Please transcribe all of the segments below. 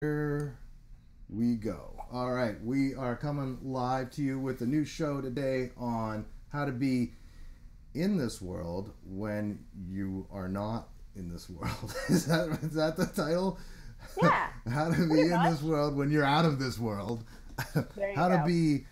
Here we go. All right, we are coming live to you with a new show today on how to be in this world when you are not in this world. Is that the title? Yeah, How to be pretty in much. this world when you're out of this world. There you how to go. be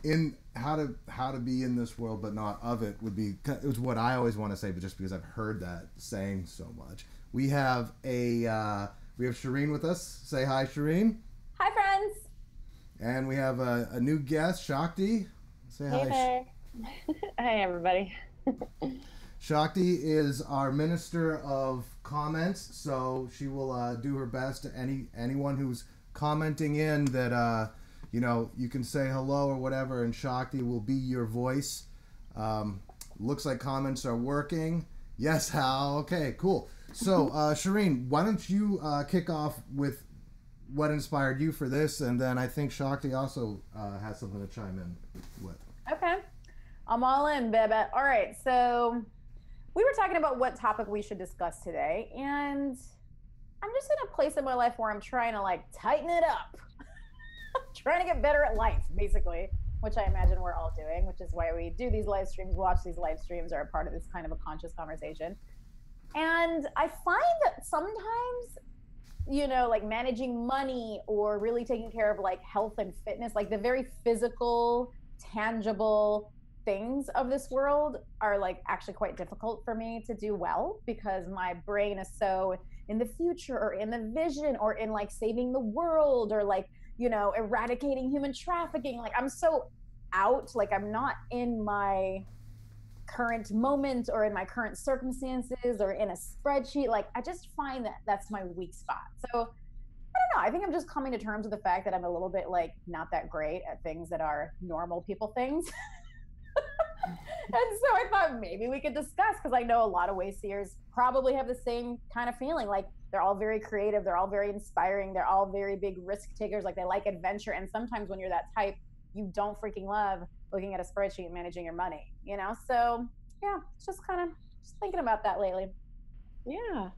in how to be in this world but not of it would be it was what I always want to say, but just because I've heard that saying so much. We have Shereen with us. Say hi, Shereen. Hi, friends. And we have a new guest, Shakti. Say Hey hi. there. Hi, everybody. Shakti is our minister of comments, so she will do her best to anyone who's commenting in that you can say hello or whatever, and Shakti will be your voice. Looks like comments are working. Yes, Hal. Okay, cool. So, Shireen, why don't you kick off with what inspired you for this, and then I think Shakti also has something to chime in with. Okay. I'm all in, baby. All right. So we were talking about what topic we should discuss today, and I'm just in a place in my life where I'm trying to like tighten it up, trying to get better at life, basically, which I imagine we're all doing, which is why we do these live streams, watch these live streams, are a part of this kind of a conscious conversation. And I find that sometimes, like managing money or really taking care of like health and fitness, like the very physical, tangible things of this world are like actually quite difficult for me to do well because my brain is so in the future or in the vision or in like saving the world or like, eradicating human trafficking. Like I'm so out, like I'm not in my current moment or in my current circumstances or in a spreadsheet. Like I just find that that's my weak spot. So I don't know. I think I'm just coming to terms with the fact that I'm a little bit like not that great at things that are normal people things. And so I thought maybe we could discuss because I know a lot of Wayseers probably have the same kind of feeling. Like they're all very creative, they're all very inspiring, they're all very big risk takers. Like they like adventure, and sometimes when you're that type, you don't freaking love looking at a spreadsheet and managing your money. So yeah, it's just kind of just thinking about that lately. Yeah.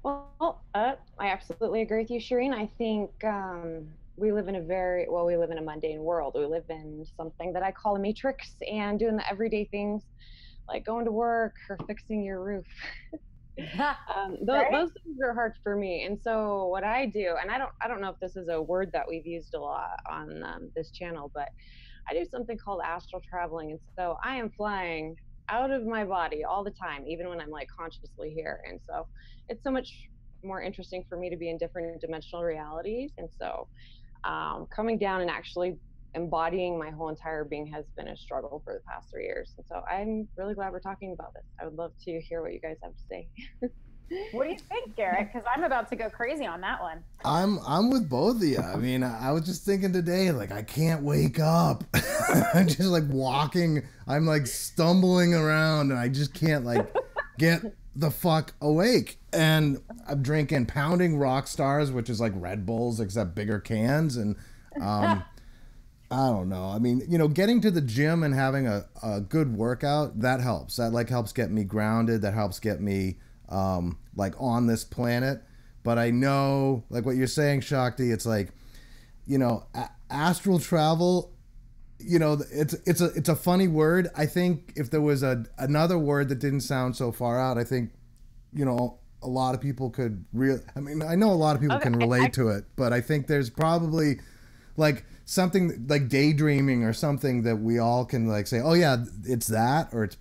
Well, I absolutely agree with you, Shereen. I think we live in a mundane world. We live in something that I call a matrix, and doing the everyday things like going to work or fixing your roof. Right? Those things are hard for me. And so what I do, and I don't know if this is a word that we've used a lot on this channel, but I do something called astral traveling. And so I am flying out of my body all the time, even when I'm like consciously here. And so it's so much more interesting for me to be in different dimensional realities. And so coming down and actually embodying my whole entire being has been a struggle for the past 3 years. And so I'm really glad we're talking about this. I would love to hear what you guys have to say. What do you think, Garrett? Because I'm about to go crazy on that one. I'm with both of you. I mean, I was just thinking today, like I can't wake up. I'm just like walking. I'm like stumbling around, and I just can't like get the fuck awake. And I'm drinking pounding rock stars, which is like Red Bulls except bigger cans, and um, I don't know. I mean, getting to the gym and having a good workout, that helps. That like helps get me grounded. That helps get me like on this planet. But I know, like what you're saying, Shakti, it's like, astral travel. It's a funny word. I think if there was another word that didn't sound so far out, I think, a lot of people could real. I mean, I know a lot of people Okay, can relate to it, but I think there's probably like something like daydreaming or something that we all can like say, oh yeah, it's that, or it's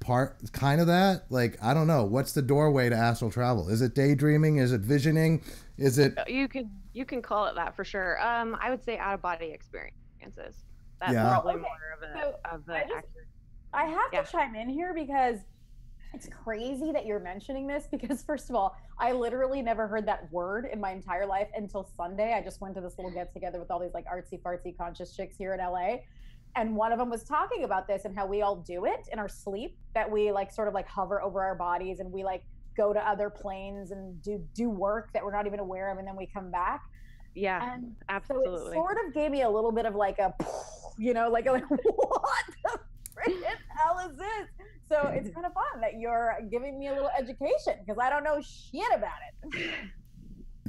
kind of that. Like, I don't know. What's the doorway to astral travel? Is it daydreaming? Is it visioning? Is it, You can call it that for sure. I would say out of body experiences. That's yeah. Well, probably okay. more of So a I just accurate. I have Yeah. to chime in here because it's crazy that you're mentioning this because first of all, I literally never heard that word in my entire life until Sunday. I just went to this little get together with all these like artsy fartsy conscious chicks here in LA. And one of them was talking about this and how we all do it in our sleep, that we like sort of like hover over our bodies and we like go to other planes and do work that we're not even aware of and then we come back. Yeah, And so it absolutely. sort of gave me a little bit of like a, like what the freaking hell is this? So it's kind of fun that you're giving me a little education because I don't know shit about it.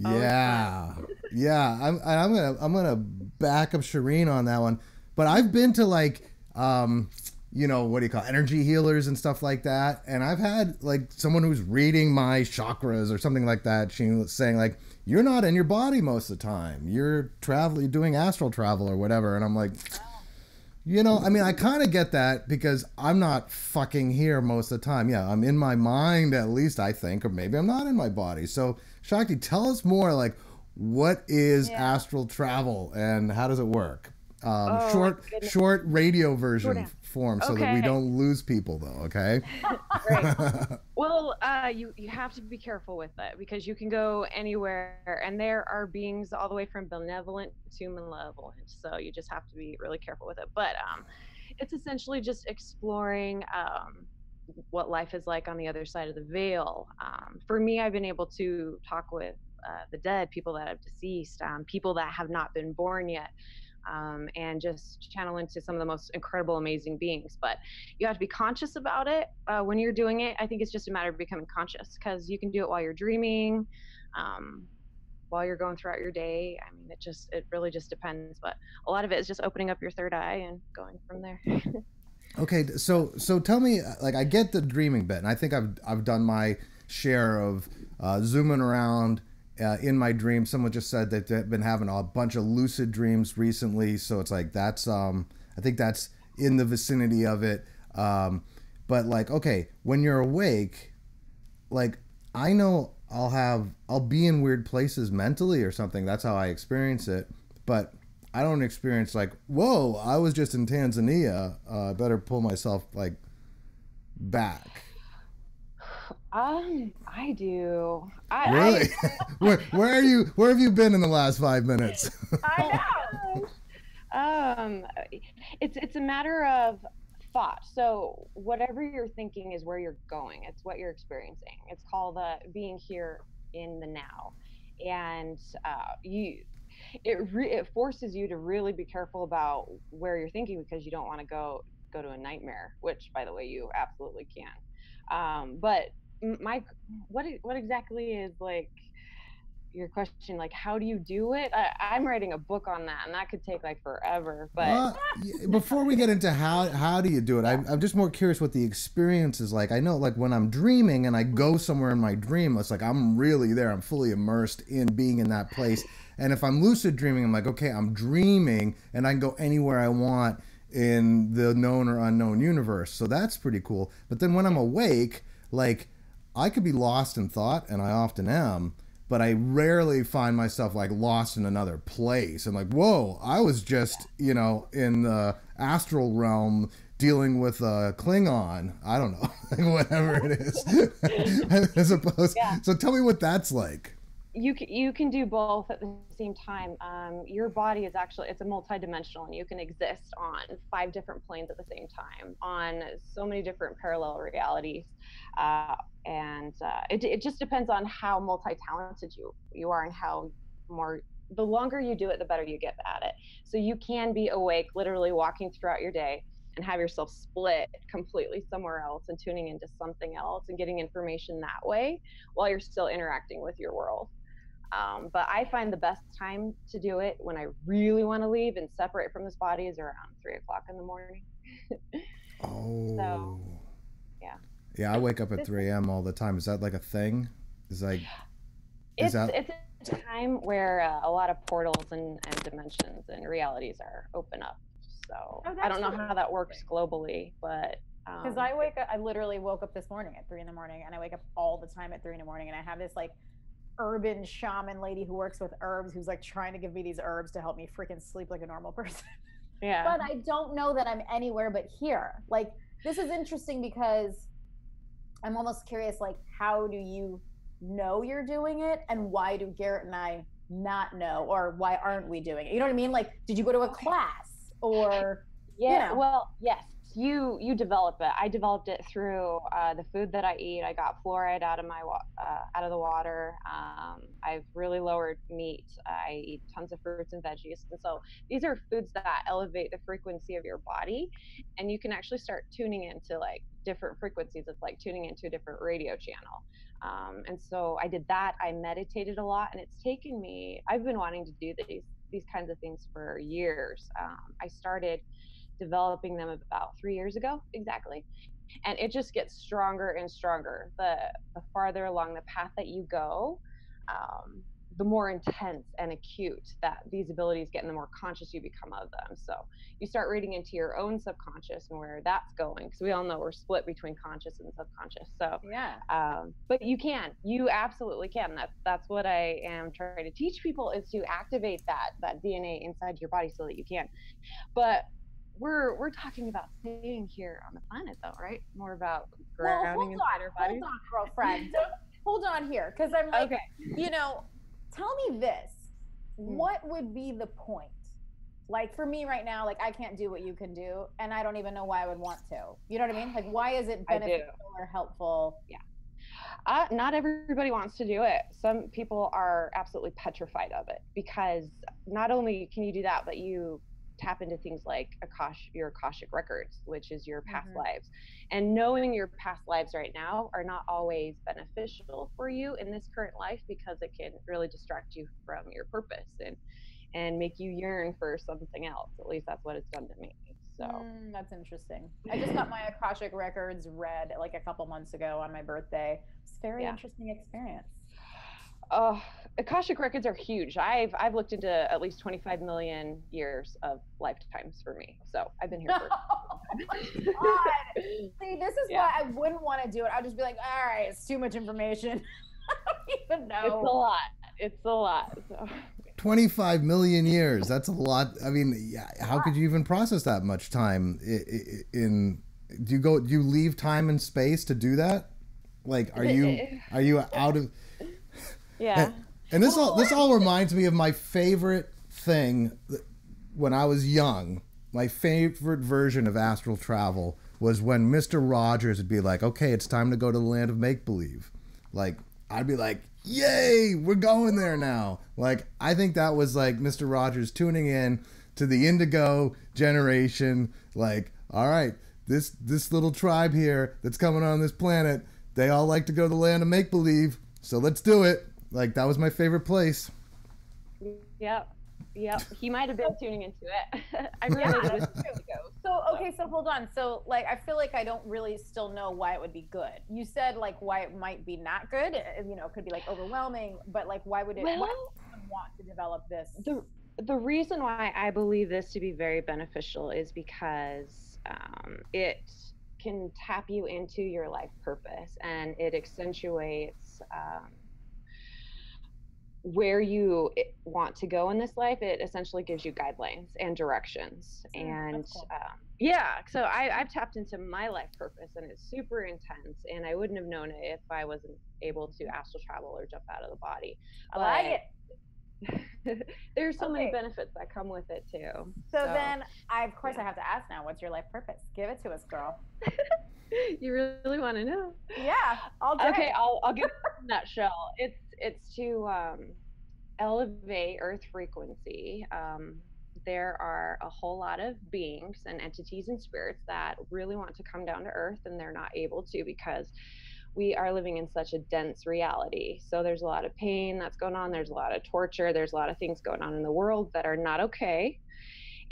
Always fun. Yeah, yeah. I'm gonna back up Shireen on that one. But I've been to like what do you call it, energy healers and stuff like that, and I've had like someone who's reading my chakras or something like that. She was saying like you're not in your body most of the time. You're traveling, you're doing astral travel or whatever, and I'm like. I mean, I kind of get that because I'm not fucking here most of the time. Yeah, I'm in my mind at least, I think, or maybe I'm not in my body. So, Shakti, tell us more. Like, what is astral travel and how does it work? Short radio version form, so that we don't lose people, though. Okay. Great. Well, you have to be careful with it because you can go anywhere, and there are beings all the way from benevolent to malevolent. So you just have to be really careful with it. But it's essentially just exploring what life is like on the other side of the veil. For me, I've been able to talk with the dead, people that have deceased, people that have not been born yet. And just channel into some of the most incredible, amazing beings. But you have to be conscious about it when you're doing it. I think it's just a matter of becoming conscious because you can do it while you're dreaming, while you're going throughout your day. I mean, it really just depends. But a lot of it is just opening up your third eye and going from there. Okay, so tell me, like, I get the dreaming bit, and I think I've done my share of zooming around in my dreams. Someone just said that they've been having a bunch of lucid dreams recently, so it's like that's I think that's in the vicinity of it. But like, okay, when you're awake, like I know I'll be in weird places mentally or something. That's how I experience it. But I don't experience like, whoa, I was just in Tanzania. I better pull myself like back. I do. Really? Where are you? Where have you been in the last 5 minutes? I know. It's a matter of thought. So whatever you're thinking is where you're going. It's what you're experiencing. It's called being here in the now, and it forces you to really be careful about where you're thinking because you don't want to go to a nightmare, which by the way you absolutely can. But my what exactly is like your question, like how do you do it? I'm writing a book on that and that could take like forever, but before we get into how do you do it, I'm just more curious what the experience is like. I know like when I'm dreaming and I go somewhere in my dream, it's like I'm really there, I'm fully immersed in being in that place. And if I'm lucid dreaming, I'm like, okay, I'm dreaming and I can go anywhere I want in the known or unknown universe, so that's pretty cool. But then when I'm awake, like I could be lost in thought, and I often am, but I rarely find myself like lost in another place and like, whoa, I was just, in the astral realm dealing with a Klingon. I don't know, whatever it is. As opposed, so tell me what that's like. You can do both at the same time. Your body is actually, it's a multi-dimensional, and you can exist on 5 different planes at the same time on so many different parallel realities. And it just depends on how multi-talented you are and how more, the longer you do it, the better you get at it. So you can be awake, literally walking throughout your day and have yourself split completely somewhere else and tuning into something else and getting information that way while you're still interacting with your world. But I find the best time to do it when I really want to leave and separate from this body is around 3 o'clock in the morning. Oh. So, yeah. Yeah, I wake up at 3 a.m. all the time. Is that like a thing? It's it's a time where a lot of portals and dimensions and realities are open up. So I don't know how that works globally, but because I literally woke up this morning at 3 in the morning, and I wake up all the time at 3 in the morning, and I have this like urban shaman lady who works with herbs who's like trying to give me these herbs to help me freaking sleep like a normal person. Yeah. But I don't know that I'm anywhere but here. Like, this is interesting because I'm almost curious, like, how do you know you're doing it, and why do Garrett and I not know, or why aren't we doing it? You know what I mean? Like, did you go to a class, or well, yes, you develop it. I developed it through the food that I eat. I got fluoride out of out of the water. I've really lowered meat. I eat tons of fruits and veggies, and so these are foods that elevate the frequency of your body, and you can actually start tuning into like different frequencies. It's like tuning into a different radio channel. And so I did that. I meditated a lot, and it's taken me, I've been wanting to do these kinds of things for years. I started developing them about 3 years ago exactly, and it just gets stronger and stronger the farther along the path that you go. The more intense and acute that these abilities get, and the more conscious you become of them. So you start reading into your own subconscious and where that's going, because we all know we're split between conscious and subconscious. So Yeah. but you absolutely can. That's what I am trying to teach people, is to activate that DNA inside your body so that you can. But we're talking about staying here on the planet, though, right? More about grounding inside our bodies. Hold on, girlfriend. Hold on here, because I'm like, Okay. you know, tell me this. What would be the point? Like, for me right now, like, I can't do what you can do, and I don't even know why I would want to. You know what I mean? Like, why is it beneficial or helpful? Yeah. Not everybody wants to do it. Some people are absolutely petrified of it, because not only can you do that, but you tap into things like your Akashic records, which is your past lives. And knowing your past lives right now are not always beneficial for you in this current life, because it can really distract you from your purpose and make you yearn for something else. At least that's what it's done to me. So that's interesting. I just got my Akashic records read like a couple months ago on my birthday. It's a very interesting experience. Akashic records are huge. I've looked into at least 25 million years of lifetimes for me. So I've been here for God. See, this is why I wouldn't want to do it. I'd just be like, all right, it's too much information. I don't even know. It's a lot. So 25 million years. That's a lot. I mean, how could you even process that much time do you leave time and space to do that? Like, are you out of Yeah. And this all reminds me of my favorite thing when I was young. My favorite version of astral travel was when Mr. Rogers would be like, okay, it's time to go to the land of make-believe. Like, I'd be like, yay, we're going there now. Like, I think that was like Mr. Rogers tuning in to the Indigo generation. Like, all right, this little tribe here that's coming on this planet, they all like to go to the land of make-believe, so let's do it. Like, that was my favorite place. Yep. He might have been tuning into it. I really did. So, okay, so hold on. So, like, I feel like I don't really still know why it would be good. You said, like, why it might be not good. You know, it could be, like, overwhelming. But, like, why would someone want to develop this? The reason why I believe this to be very beneficial is because it can tap you into your life purpose, and it accentuates where you want to go in this life. It essentially gives you guidelines and directions. And cool. So I've tapped into my life purpose, and it's super intense, and I wouldn't have known it if I wasn't able to astral travel or jump out of the body. I like it. There's so many benefits that come with it too. So then I have to ask now, what's your life purpose? Give it to us, girl. You really want to know? Yeah, all day. Okay, I'll give it a nutshell. It's to elevate Earth frequency. There are a whole lot of beings and entities and spirits that really want to come down to Earth, and they're not able to, because we are living in such a dense reality. So there's a lot of pain that's going on. There's a lot of torture. There's a lot of things going on in the world that are not okay.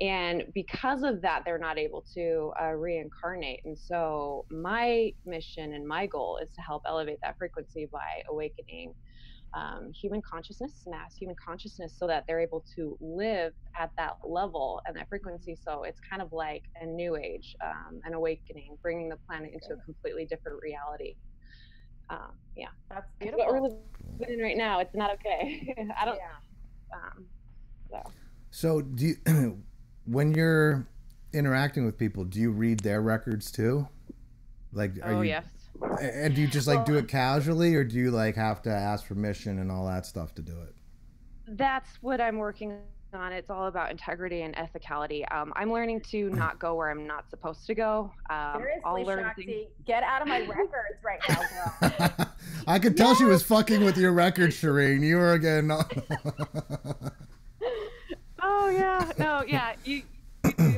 And because of that, they're not able to reincarnate. And so my mission and my goal is to help elevate that frequency by awakening human consciousness, mass human consciousness, so that they're able to live at that level and that frequency. So it's kind of like a new age, an awakening, bringing the planet into a completely different reality. That's beautiful. What we're living in right now, it's not okay. I don't. So do you, when you're interacting with people, do you read their records too? Like, yes. And do you just like do it casually, or do you like have to ask permission and all that stuff to do it? That's what I'm working on. It's all about integrity and ethicality. I'm learning to not go where I'm not supposed to go. Seriously, I'll learn Shakti, get out of my records right now, girl. I could tell she was fucking with your records, Shereen. You were again. Oh yeah, no, yeah. You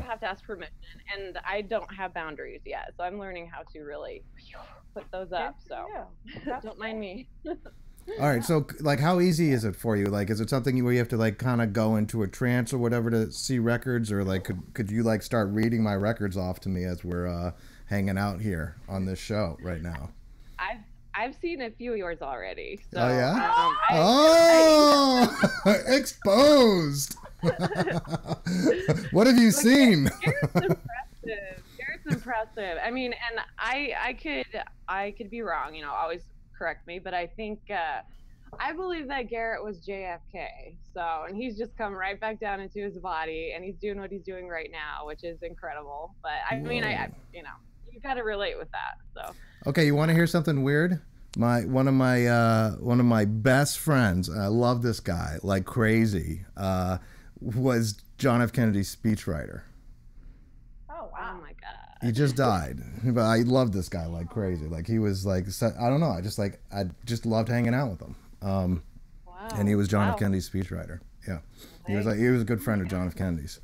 have to ask permission, and I don't have boundaries yet, so I'm learning how to really put those up. So don't mind me. All right, so like, how easy is it for you? Like, is it something where you have to like kind of go into a trance or whatever to see records, or like could you like start reading my records off to me as we're hanging out here on this show right now? I've seen a few of yours already. So, oh yeah. Exposed. What have you seen? Garrett's impressive. I mean, and I could be wrong. You know, always correct me, but I think I believe that Garrett was JFK. So, and he's just come right back down into his body, and he's doing what he's doing right now, which is incredible. But I mean, I you know, you got to relate with that. So. Okay, you want to hear something weird? One of my best friends, I love this guy like crazy, was John F. Kennedy's speechwriter. Oh wow! Oh my God! He just died, but I love this guy like crazy. Like he was like, I don't know, I just loved hanging out with him. Wow. And he was John F. Kennedy's speechwriter. Yeah, he was a good friend of John F. Kennedy's.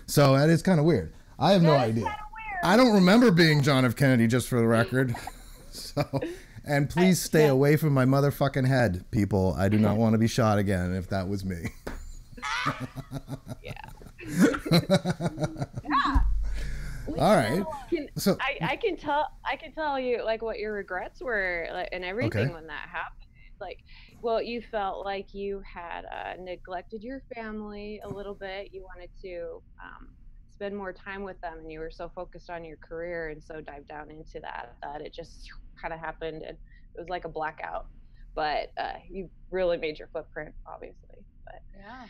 So that is kind of weird. I have no idea. I don't remember being John F. Kennedy, just for the record. So, and please stay away from my motherfucking head, people. I do not want to be shot again if that was me. Yeah. All right. So I can tell you like what your regrets were, like, and everything when that happened. Like, well, you felt like you had neglected your family a little bit. You wanted to spend more time with them, and you were so focused on your career and so dived down into that it just kind of happened, and it was like a blackout. But you really made your footprint, obviously. But yeah,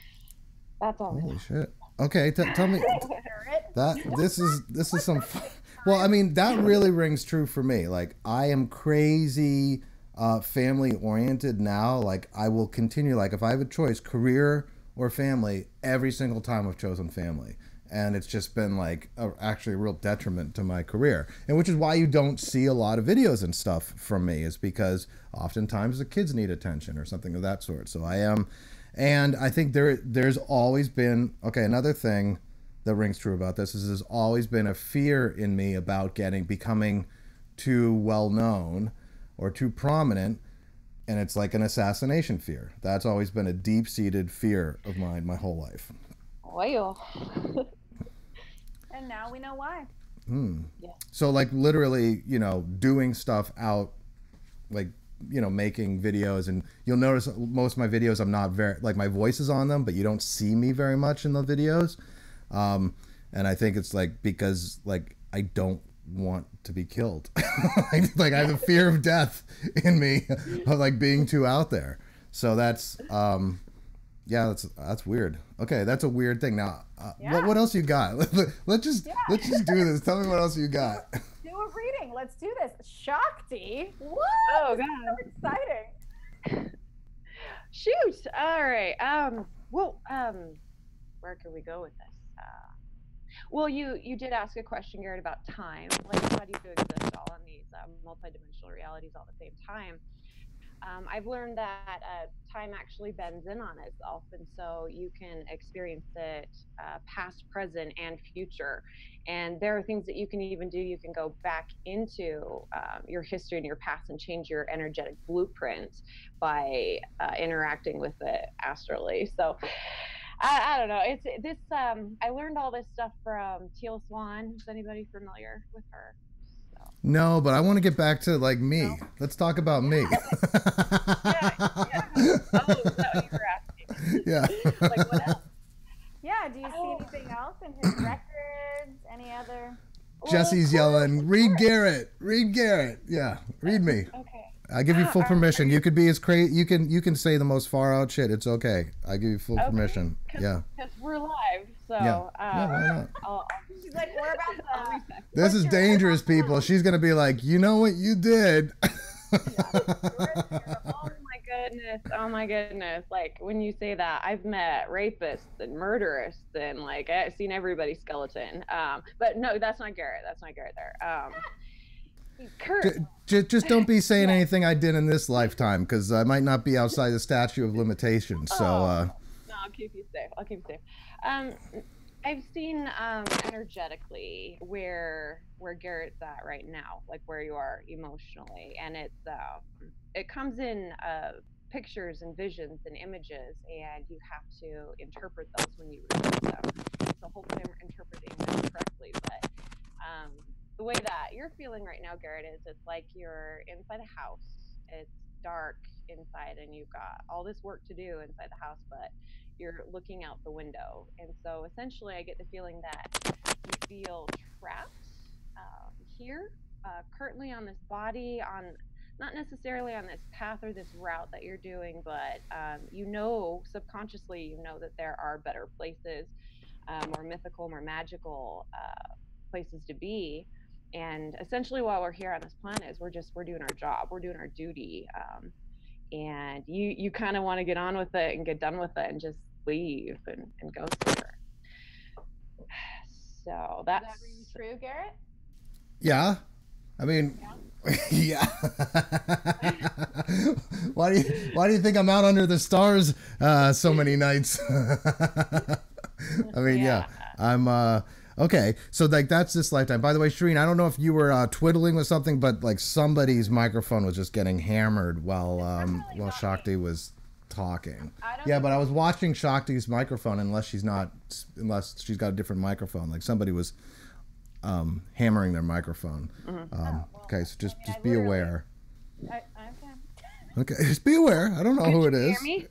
that's all. Holy shit. Okay, tell me that this is some. Well, I mean, that really rings true for me. Like, I am crazy family oriented now. Like, I will continue. Like, if I have a choice, career or family, every single time I've chosen family. And it's just been like actually a real detriment to my career, and which is why you don't see a lot of videos and stuff from me, is because oftentimes the kids need attention or something of that sort. So I am, and I think there's always been, okay, another thing that rings true about this is there's always been a fear in me about becoming too well known or too prominent, and it's like an assassination fear. That's always been a deep-seated fear of mine my whole life. Well. And now we know why. Yeah. So like literally, you know, doing stuff out, like, you know, making videos, and you'll notice most of my videos, I'm not very, like, my voice is on them, but you don't see me very much in the videos. And I think it's like, because like, I don't want to be killed. Like I have a fear of death in me of like being too out there. So that's, yeah, that's weird. Okay, that's a weird thing. Now, what else you got? Let's just do this. Tell me what else you got. Do a reading. Let's do this. Shakti. What? Oh God, so exciting. Shoot. All right. Where can we go with this? Well, you did ask a question, Garrett, about time. Like, how do you exist all in these multidimensional realities all at the same time? I've learned that time actually bends in on itself, and so you can experience it past, present, and future. And there are things that you can even do. You can go back into your history and your past and change your energetic blueprint by interacting with it astrally. So I don't know. It's this. I learned all this stuff from Teal Swan. Is anybody familiar with her? No, but I want to get back to like me. No. Let's talk about me. Yeah. Oh, is that what you were asking? Yeah. Like, what else? Yeah. Do you see anything else in his records? Any other? Jesse's yelling, "Read Garrett! Read Garrett!" Yeah, read me. Okay. I give you full permission. You could be as crazy. You can say the most far out shit. It's okay. I give you full permission. Yeah. Because we're live, so why not? She's like, we're about to. This is dangerous, people. She's gonna be like, you know what you did. Oh my goodness. Like, when you say that, I've met rapists and murderers, and like I've seen everybody's skeleton. But no, that's not Garrett. That's not Garrett there. Kurt. Just don't be saying anything I did in this lifetime, because I might not be outside the statute of limitations. So no, I'll keep you safe. I've seen energetically where Garrett's at right now, like where you are emotionally, and it comes in pictures and visions and images, and you have to interpret those when you receive them. So hopefully I'm interpreting them correctly, but um, the way that you're feeling right now, Garrett, is it's like you're inside a house. It's dark inside, and you've got all this work to do inside the house, but you're looking out the window. And so essentially, I get the feeling that you feel trapped here, currently on this body, on not necessarily on this path or this route that you're doing, but you know, subconsciously, you know that there are better places, more mythical, more magical places to be. And essentially, while we're here on this planet, is we're doing our job, we're doing our duty, and you kind of want to get on with it and get done with it and just leave and go somewhere. So that's Is that really true, Garrett? Yeah. I mean, yeah. Why do you think I'm out under the stars so many nights? I mean, yeah. I'm okay. So like that's this lifetime. By the way, Shereen, I don't know if you were twiddling with something, but like somebody's microphone was just getting hammered while Shakti was talking. Yeah, but I was watching Shakti's microphone unless she's got a different microphone. Like somebody was hammering their microphone. Okay, so just be aware. Okay, just be aware. I don't know who it is. Hear me?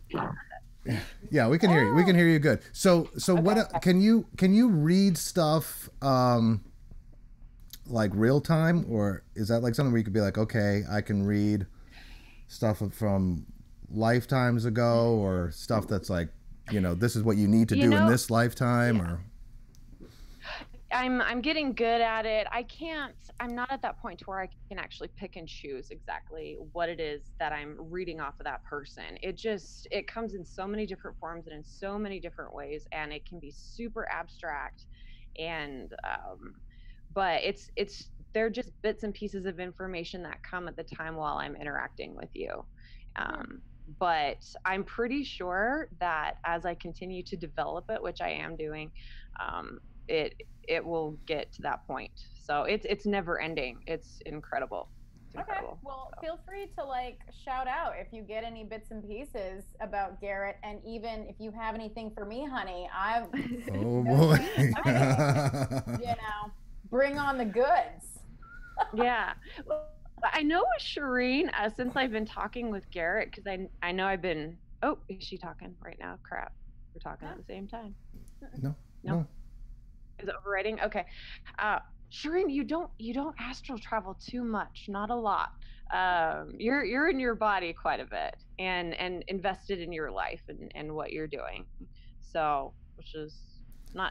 Yeah, we can hear you. We can hear you good. So okay. What can you read stuff like real time, or is that like something where you could be like, okay, I can read stuff from lifetimes ago, or stuff that's like, this is what you need to do in this lifetime, or I'm getting good at it. I'm not at that point to where I can actually pick and choose exactly what it is that I'm reading off of that person. It comes in so many different forms and in so many different ways, and it can be super abstract, and but they're just bits and pieces of information that come at the time while I'm interacting with you. But I'm pretty sure that as I continue to develop it, which I am doing, it will get to that point. So it's never ending. It's incredible. Okay. Well, feel free to like shout out if you get any bits and pieces about Garrett, and even if you have anything for me, honey. Oh boy. Bring on the goods. Yeah. Well, I know with Shereen, since I've been talking with Garrett, because I know I've been. Oh, is she talking right now? Crap, we're talking at the same time. No. Is it overriding? Okay. Shereen, you don't astral travel too much, not a lot. You're in your body quite a bit, and invested in your life and what you're doing. So, which is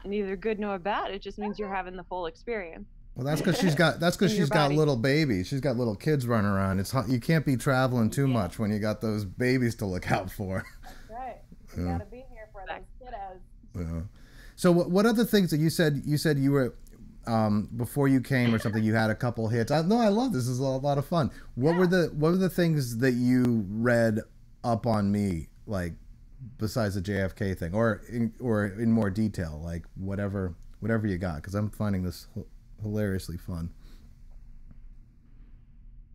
neither good nor bad. It just means you're having the full experience. Well, that's because she's got little babies. She's got little kids running around. You can't be traveling too much when you got those babies to look out for. That's right. You gotta be here for those kiddos. Yeah. So what other things that you said you were before you came or something, you had a couple hits. I love this. This is a lot of fun. What were the things that you read up on me, like besides the JFK thing, or in more detail, like whatever you got, because I'm finding this hilariously fun.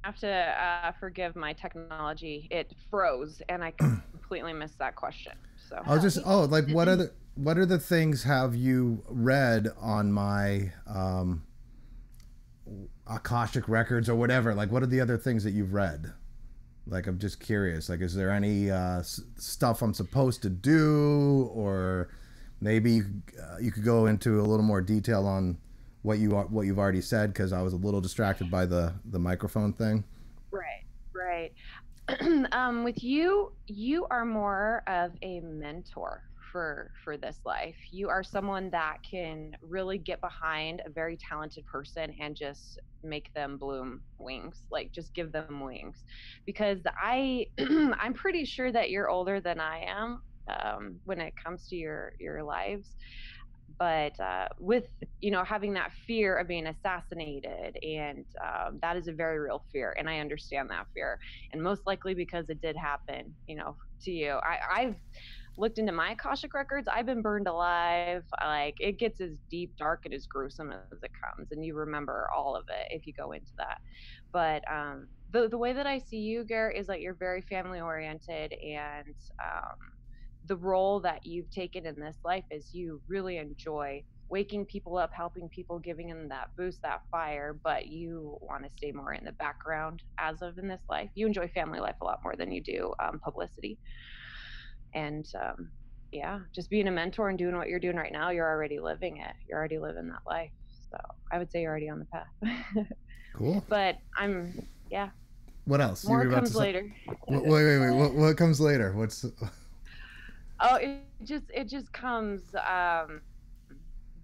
I have to forgive my technology. It froze and I completely missed that question. So what other things have you read on my Akashic records or whatever? Like, what are the other things that you've read? Like, I'm just curious. Like, is there any stuff I'm supposed to do, or maybe you could go into a little more detail on what you've already said, because I was a little distracted by the microphone thing. Right. With you are more of a mentor for this life. You are someone that can really get behind a very talented person and just make them bloom wings, like just give them wings. Because I'm pretty sure that you're older than I am when it comes to your lives. But with having that fear of being assassinated, and that is a very real fear, and I understand that fear, and most likely because it did happen to you. looked into my Akashic records, I've been burned alive. Like, it gets as deep, dark, and as gruesome as it comes, and you remember all of it if you go into that. But the way that I see you, Garrett, is that you're very family oriented, and the role that you've taken in this life is you really enjoy waking people up, helping people, giving them that boost, that fire, but you want to stay more in the background as of in this life. You enjoy family life a lot more than you do publicity. And yeah, just being a mentor and doing what you're doing right now, you're already living it. You're already living that life. So I would say you're already on the path. Cool. But yeah. What else? More comes later. Wait. What comes later? What's? Oh, it just comes.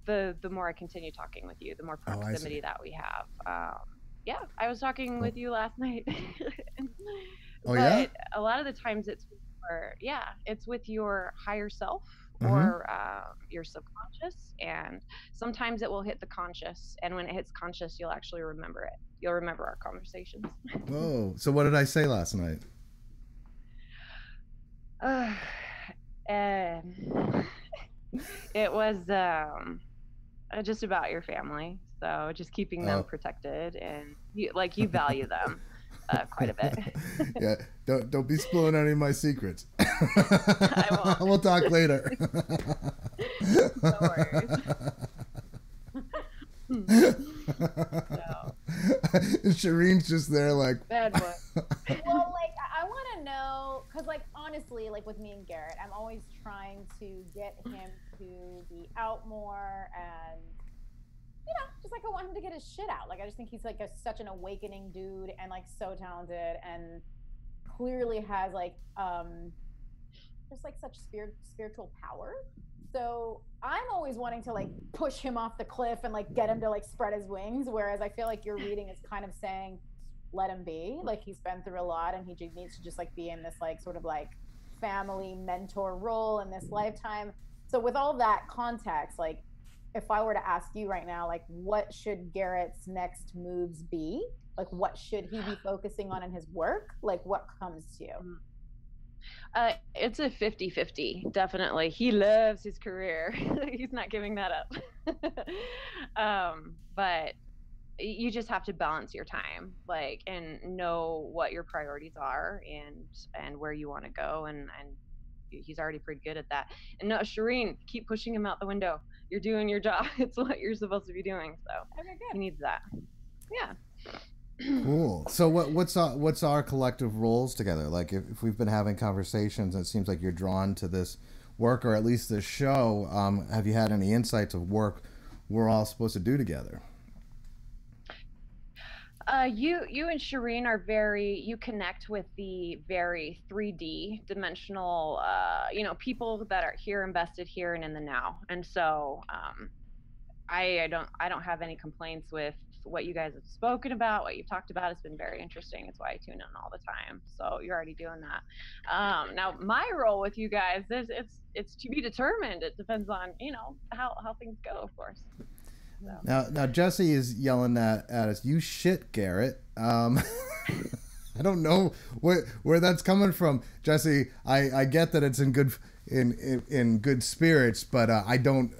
The more I continue talking with you, the more proximity that we have. Yeah, I was talking with you last night. Oh, yeah? A lot of the times it's with your higher self or your subconscious, and sometimes it will hit the conscious, and when it hits conscious, you'll actually remember it. You'll remember our conversations. Whoa! So what did I say last night? It was just about your family, so just keeping them protected, and you value them quite a bit. Yeah, don't be spilling any of my secrets. I won't. We'll talk later. No worries. Shereen's just there like bad boy. Well, like I want to know, because like honestly, like with me and Garrett, I'm always trying to get him to be out more, and just like I want him to get his shit out. Like I just think he's like such an awakening dude, and like so talented, and clearly has like just like such spiritual power. So I'm always wanting to like push him off the cliff and like get him to like spread his wings, whereas I feel like your reading is kind of saying let him be. Like he's been through a lot, and he needs to just like be in this like sort of like family mentor role in this lifetime. So with all that context, like if I were to ask you right now, like what should Garrett's next moves be? Like what should he be focusing on in his work? Like what comes to you? It's a 50-50, definitely. He loves his career. He's not giving that up. But you just have to balance your time, like, and know what your priorities are and where you want to go. And he's already pretty good at that. And no, Shereen, keep pushing him out the window. You're doing your job. It's what you're supposed to be doing. So he needs that. Yeah. Cool. So what's our collective roles together? Like if we've been having conversations and it seems like you're drawn to this work, or at least this show, have you had any insights of work we're all supposed to do together? You and Shereen are you connect with the very 3D dimensional, people that are here, invested here and in the now. And so, I don't have any complaints with what you guys have spoken about, what you've talked about. It's been very interesting. It's why I tune in all the time. So you're already doing that. Now my role with you guys is it's to be determined. It depends on, how things go, of course. So. Now Jesse is yelling at us. You shit, Garrett. I don't know where that's coming from, Jesse. I get that it's in good spirits, but I don't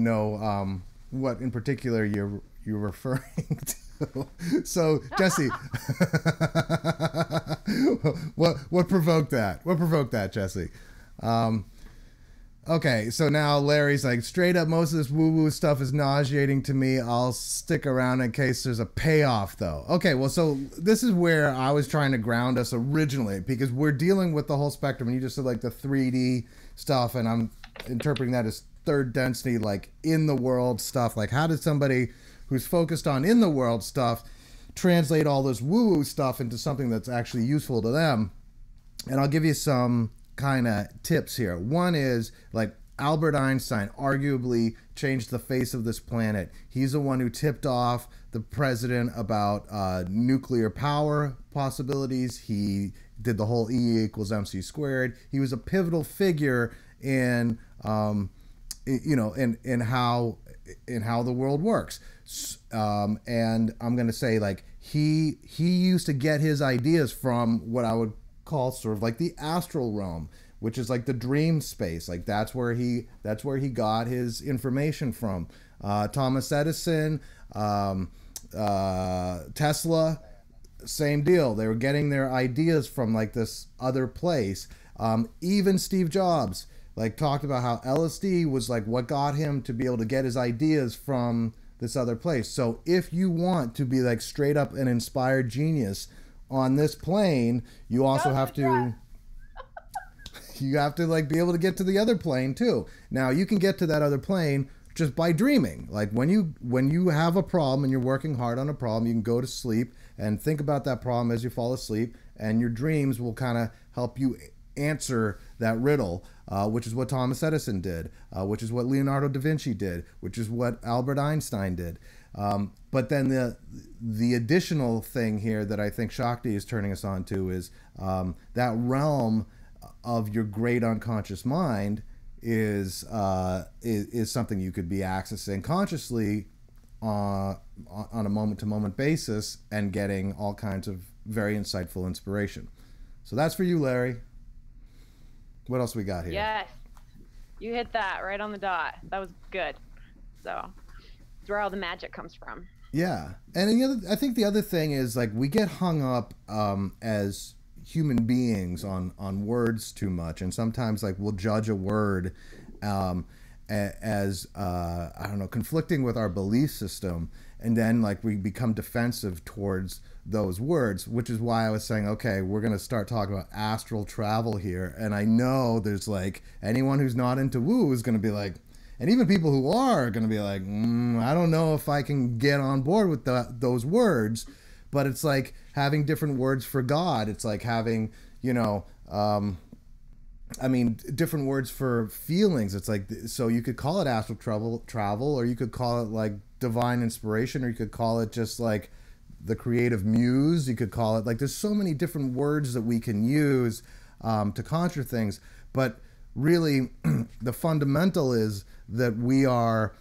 know what in particular you're referring to. So Jesse, what provoked that? What provoked that, Jesse? Okay, so now Larry's like, straight up, most of this woo-woo stuff is nauseating to me. I'll stick around in case there's a payoff, though. Okay, well, so this is where I was trying to ground us originally, because we're dealing with the whole spectrum, and you just said, like, the 3D stuff, and I'm interpreting that as third density, like, in-the-world stuff. Like, how does somebody who's focused on in-the-world stuff translate all this woo-woo stuff into something that's actually useful to them? And I'll give you some kind of tips here. One is, like, Albert Einstein arguably changed the face of this planet. He's the one who tipped off the president about nuclear power possibilities. He did the whole E equals MC squared. He was a pivotal figure in in how the world works. And I'm going to say, like, he used to get his ideas from what I would call sort of like the astral realm, which is like the dream space. Like that's where he got his information from. Thomas Edison, Tesla, same deal. They were getting their ideas from like this other place. Even Steve Jobs like talked about how LSD was like what got him to be able to get his ideas from this other place. So if you want to be like straight up an inspired genius on this plane, you also have to you have to like be able to get to the other plane too. Now you can get to that other plane just by dreaming. Like when you have a problem and you're working hard on a problem, you can go to sleep and think about that problem as you fall asleep, and your dreams will kind of help you answer that riddle, which is what Thomas Edison did, which is what Leonardo da Vinci did, which is what Albert Einstein did. But then the additional thing here that I think Shakti is turning us on to is that realm of your great unconscious mind is something you could be accessing consciously on a moment-to-moment basis and getting all kinds of very insightful inspiration. So that's for you, Larry. What else we got here? Yes, you hit that right on the dot. That was good. So it's where all the magic comes from. Yeah, and I think the other thing is like we get hung up as human beings on words too much, and sometimes like we'll judge a word as I don't know, conflicting with our belief system, and then like we become defensive towards those words, which is why I was saying, okay, we're going to start talking about astral travel here. And I know there's like anyone who's not into woo is going to be like, and even people who are going to be like, I don't know if I can get on board with those words. But it's like having different words for God. It's like having, different words for feelings. It's like, so you could call it astral travel, or you could call it like divine inspiration, or you could call it just like the creative muse. You could call it like, there's so many different words that we can use to conjure things. But really, the fundamental is that we are,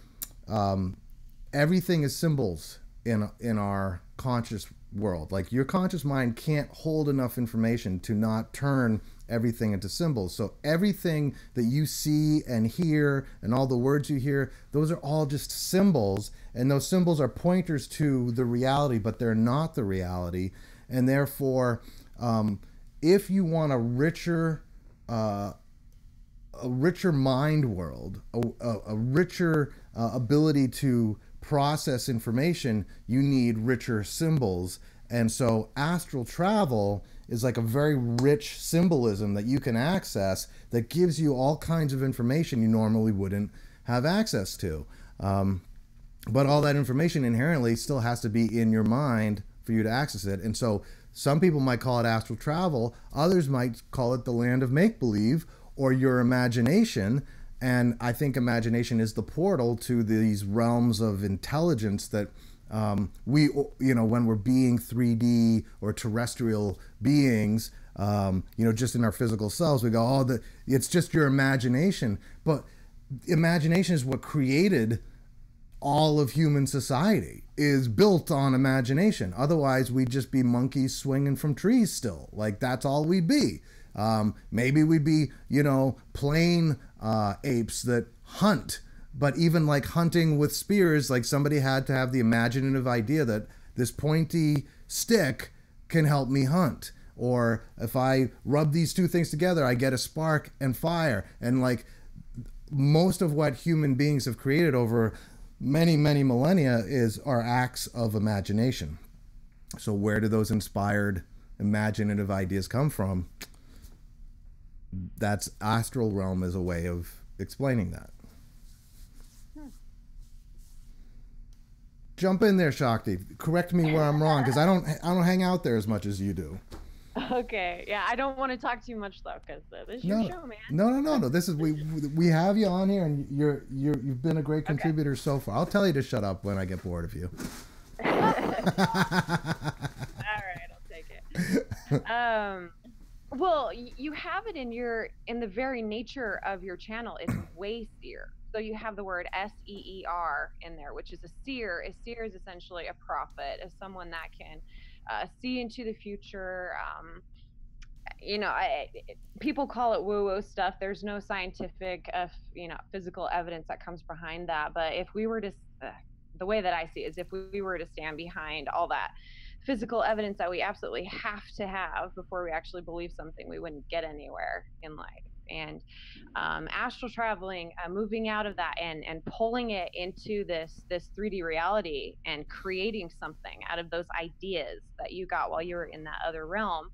everything is symbols in our conscious world. Like your conscious mind can't hold enough information to not turn everything into symbols. So everything that you see and hear and all the words you hear, those are all just symbols, and those symbols are pointers to the reality, but they're not the reality. And therefore, if you want a richer mind world, a richer ability to process information, you need richer symbols. And so astral travel is like a very rich symbolism that you can access that gives you all kinds of information you normally wouldn't have access to. But all that information inherently still has to be in your mind for you to access it. And so some people might call it astral travel, others might call it the land of make-believe or your imagination. And I think imagination is the portal to these realms of intelligence that when we're being 3D or terrestrial beings, just in our physical selves, we go, it's just your imagination. But imagination is what created all of human society, is built on imagination. Otherwise, we'd just be monkeys swinging from trees still. Like, that's all we'd be. Maybe we'd be, plain apes that hunt. But even like hunting with spears, like somebody had to have the imaginative idea that this pointy stick can help me hunt. Or if I rub these two things together, I get a spark and fire. And like most of what human beings have created over many, many millennia are acts of imagination. So where do those inspired, imaginative ideas come from? That's astral realm as a way of explaining that. Jump in there, Shakti. Correct me where I'm wrong, because I don't hang out there as much as you do. Okay, yeah, I don't want to talk too much though, because this is your show, man. No. This is we have you on here, and you've been a great contributor so far. I'll tell you to shut up when I get bored of you. All right, I'll take it. Well, you have it in the very nature of your channel. It's way seer. So you have the word SEER in there, which is a seer. A seer is essentially a prophet, is someone that can see into the future. you know, people call it woo-woo stuff. There's no scientific, you know, physical evidence that comes behind that. But if we were to, the way that I see it is, if we were to stand behind all that physical evidence that we absolutely have to have before we actually believe something, we wouldn't get anywhere in life. And astral traveling, moving out of that and pulling it into this 3D reality and creating something out of those ideas that you got while you were in that other realm,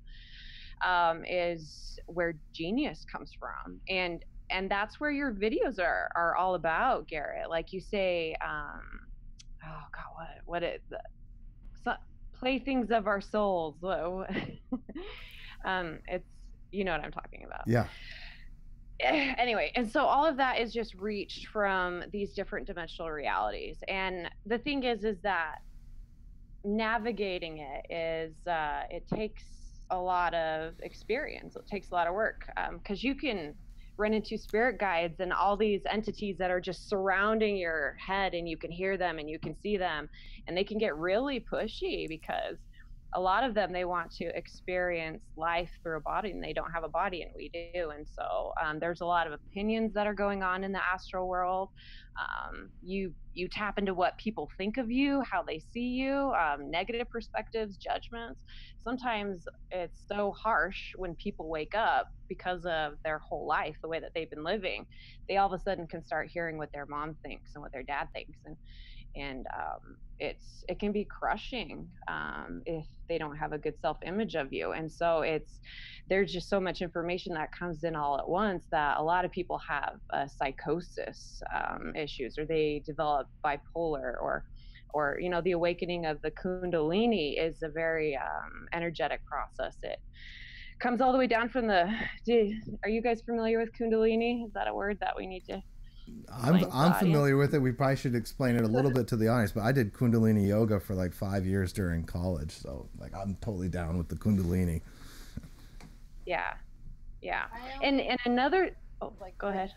is where genius comes from. And that's where your videos are all about, Garrett. Like you say, oh God, what it, so, playthings of our souls. It's, you know what I'm talking about. Yeah. Anyway, and so all of that is just reached from these different dimensional realities. And the thing is that navigating it is, it takes a lot of experience. It takes a lot of work, because you can run into spirit guides and all these entities that are just surrounding your head, and you can hear them and you can see them, and they can get really pushy because a lot of them, they want to experience life through a body, and they don't have a body, and we do. And so there's a lot of opinions that are going on in the astral world. You tap into what people think of you, how they see you, negative perspectives, judgments. Sometimes it's so harsh when people wake up because of their whole life, the way that they've been living. They all of a sudden can start hearing what their mom thinks and what their dad thinks, and it can be crushing if they don't have a good self-image of you. And so there's just so much information that comes in all at once that a lot of people have psychosis issues, or they develop bipolar, or you know, the awakening of the Kundalini is a very energetic process. It comes all the way down from are you guys familiar with Kundalini? Is that a word that we need to? I'm familiar with it. We probably should explain it a little bit to the audience, but I did Kundalini yoga for like 5 years during college, so like I'm totally down with the Kundalini. Yeah. And another, like, go ahead.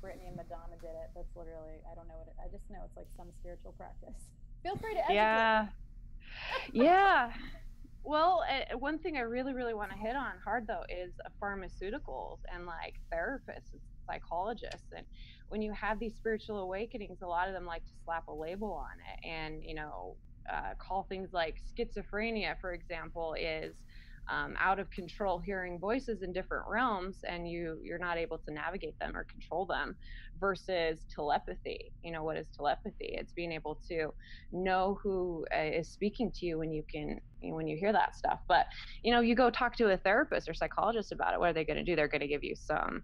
Brittany and Madonna did it. That's literally, I don't know what it, I just know it's like some spiritual practice. Feel free to educate. Yeah. Well, one thing I really, really want to hit on hard though is pharmaceuticals and like therapists and psychologists. And when you have these spiritual awakenings, a lot of them like to slap a label on it, and you know, call things like schizophrenia, for example, is out of control hearing voices in different realms, and you're not able to navigate them or control them, versus telepathy. You know, what is telepathy? It's being able to know who is speaking to you when you hear that stuff. But you know, you go talk to a therapist or psychologist about it, what are they going to do? They're going to give you some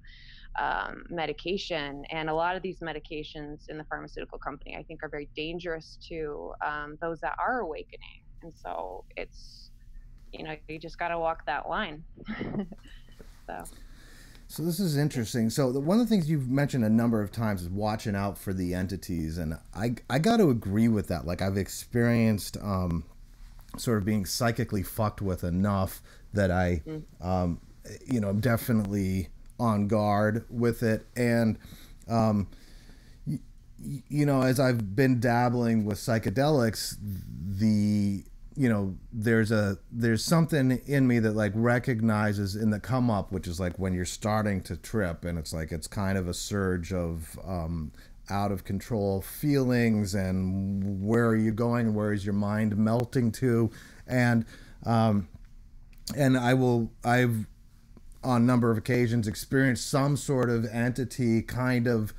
medication, and a lot of these medications in the pharmaceutical company, I think, are very dangerous to those that are awakening. And so it's, you know, you just got to walk that line. So this is interesting. So one of the things you've mentioned a number of times is watching out for the entities, and I got to agree with that. Like, I've experienced sort of being psychically fucked with enough that I you know, I'm definitely on guard with it. And you know, as I've been dabbling with psychedelics, you know, there's something in me that like recognizes in the come up, which is like when you're starting to trip, and it's like it's kind of a surge of out of control feelings, and where are you going, where is your mind melting to, and I've on a number of occasions experienced some sort of entity kind of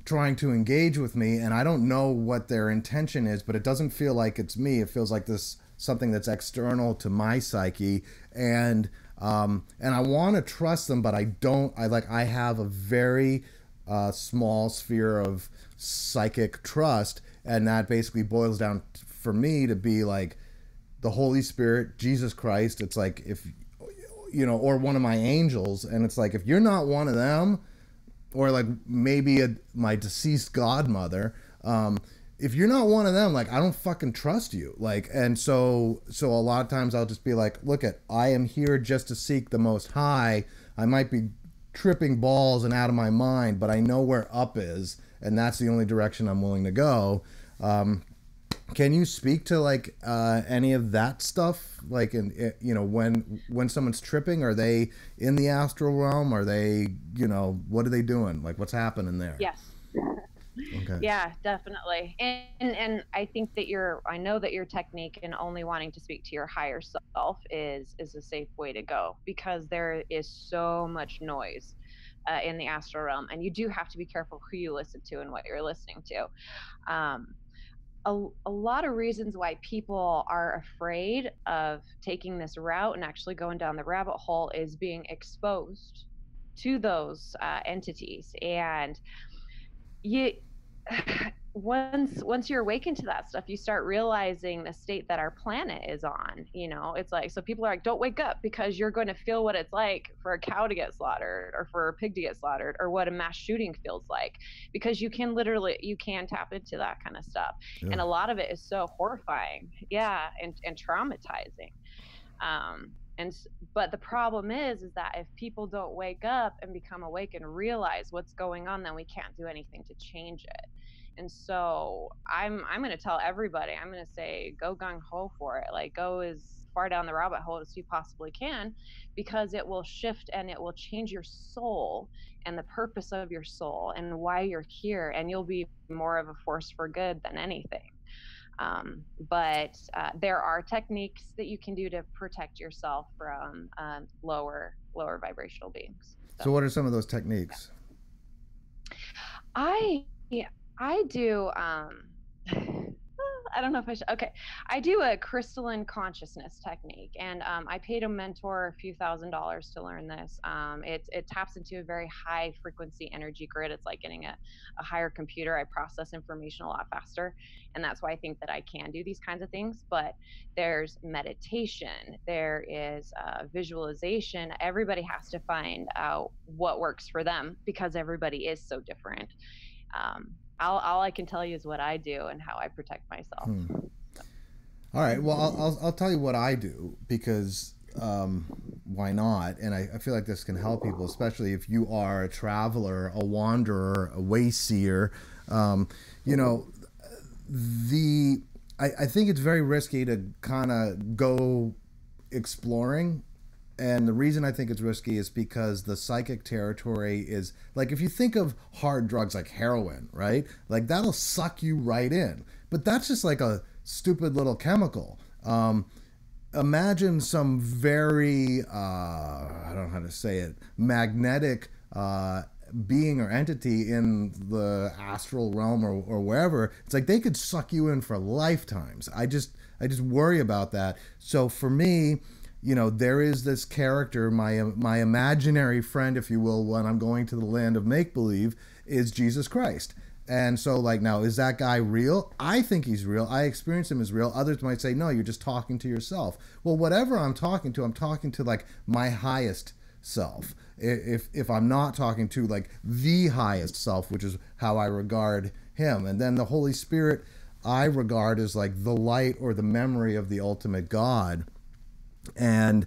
trying to engage with me, and I don't know what their intention is, but it doesn't feel like it's me. It feels like this something that's external to my psyche, and I want to trust them, but I have a very small sphere of psychic trust, and that basically boils down for me to be like the Holy Spirit, Jesus Christ. It's like, if you know, or one of my angels, and it's like, if you're not one of them, or like maybe my deceased godmother, if you're not one of them, like, I don't fucking trust you. Like, and so a lot of times I'll just be like, look, I am here just to seek the Most High. I might be tripping balls and out of my mind, but I know where up is, and that's the only direction I'm willing to go. Can you speak to like any of that stuff? Like, when someone's tripping, are they in the astral realm? Are they, what are they doing? Like, what's happening there? Yes. Okay. Yeah, definitely. And I think that I know that your technique in only wanting to speak to your higher self is a safe way to go, because there is so much noise in the astral realm, and you do have to be careful who you listen to and what you're listening to. Um, a lot of reasons why people are afraid of taking this route and actually going down the rabbit hole is being exposed to those entities. And you once you're awakened to that stuff, you start realizing the state that our planet is on. It's like, so people are like, don't wake up, because you're going to feel what it's like for a cow to get slaughtered, or for a pig to get slaughtered, or what a mass shooting feels like, because you can tap into that kind of stuff. Yeah. And a lot of it is so horrifying, yeah, and traumatizing. um and but the problem is that if people don't wake up and become awake and realize what's going on, then we can't do anything to change it. And so I'm going to tell everybody, I'm going to say, go gung ho for it. Like, go as far down the rabbit hole as you possibly can, because it will shift and it will change your soul and the purpose of your soul and why you're here, and you'll be more of a force for good than anything. But there are techniques that you can do to protect yourself from lower vibrational beings. So what are some of those techniques? I I do I don't know if I should. Okay, I do a crystalline consciousness technique, and I paid a mentor a few $1,000s to learn this. It taps into a very high frequency energy grid. It's like getting a higher computer. I process information a lot faster, and that's why I think that I can do these kinds of things. But there's meditation, there is visualization. Everybody has to find out what works for them, because everybody is so different. All I can tell you is what I do and how I protect myself. All right. Well, I'll tell you what I do, because why not? And I feel like this can help people, especially if you are a traveler, a wanderer, a wayseer. I think it's very risky to kind of go exploring. And the reason I think it's risky is because the psychic territory is, like, if you think of hard drugs like heroin, right? Like, that'll suck you right in. But that's just like a stupid little chemical. Imagine some very, I don't know how to say it, magnetic being or entity in the astral realm or wherever. It's like they could suck you in for lifetimes. I just worry about that. So for me, there is this character, my imaginary friend, if you will, when I'm going to the land of make-believe, is Jesus Christ. And so, like, now, is that guy real? I think he's real. I experience him as real. Others might say, no, you're just talking to yourself. Well, whatever I'm talking to, like, my highest self. If I'm not talking to, like, the highest self, which is how I regard him. And then the Holy Spirit I regard as, like, the light or the memory of the ultimate God. And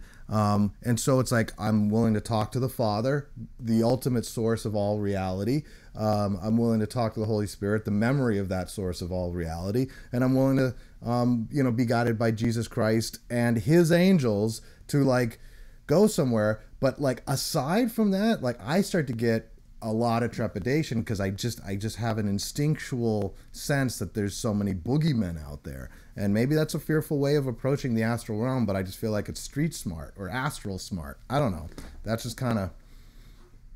so it's like, I'm willing to talk to the Father, the ultimate source of all reality. I'm willing to talk to the Holy Spirit, the memory of that source of all reality. And I'm willing to, be guided by Jesus Christ and his angels to, like, go somewhere. But, like, aside from that, like, I start to get a lot of trepidation, because I just have an instinctual sense that there's so many boogeymen out there. And maybe that's a fearful way of approaching the astral realm, but I just feel like it's street smart or astral smart. I don't know. That's just kind of,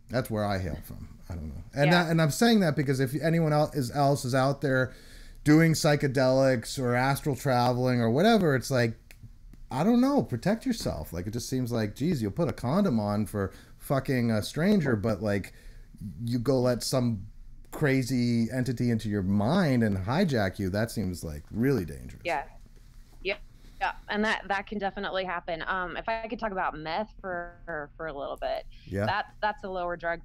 that's where I hail from. I don't know. And and I'm saying that because if anyone else is out there doing psychedelics or astral traveling or whatever, it's like, I don't know, protect yourself. Like, it just seems like, geez, you'll put a condom on for fucking a stranger, but, like, you go let some crazy entity into your mind and hijack you. That seems like really dangerous. Yeah. And that can definitely happen. If I could talk about meth for a little bit, that's a lower drug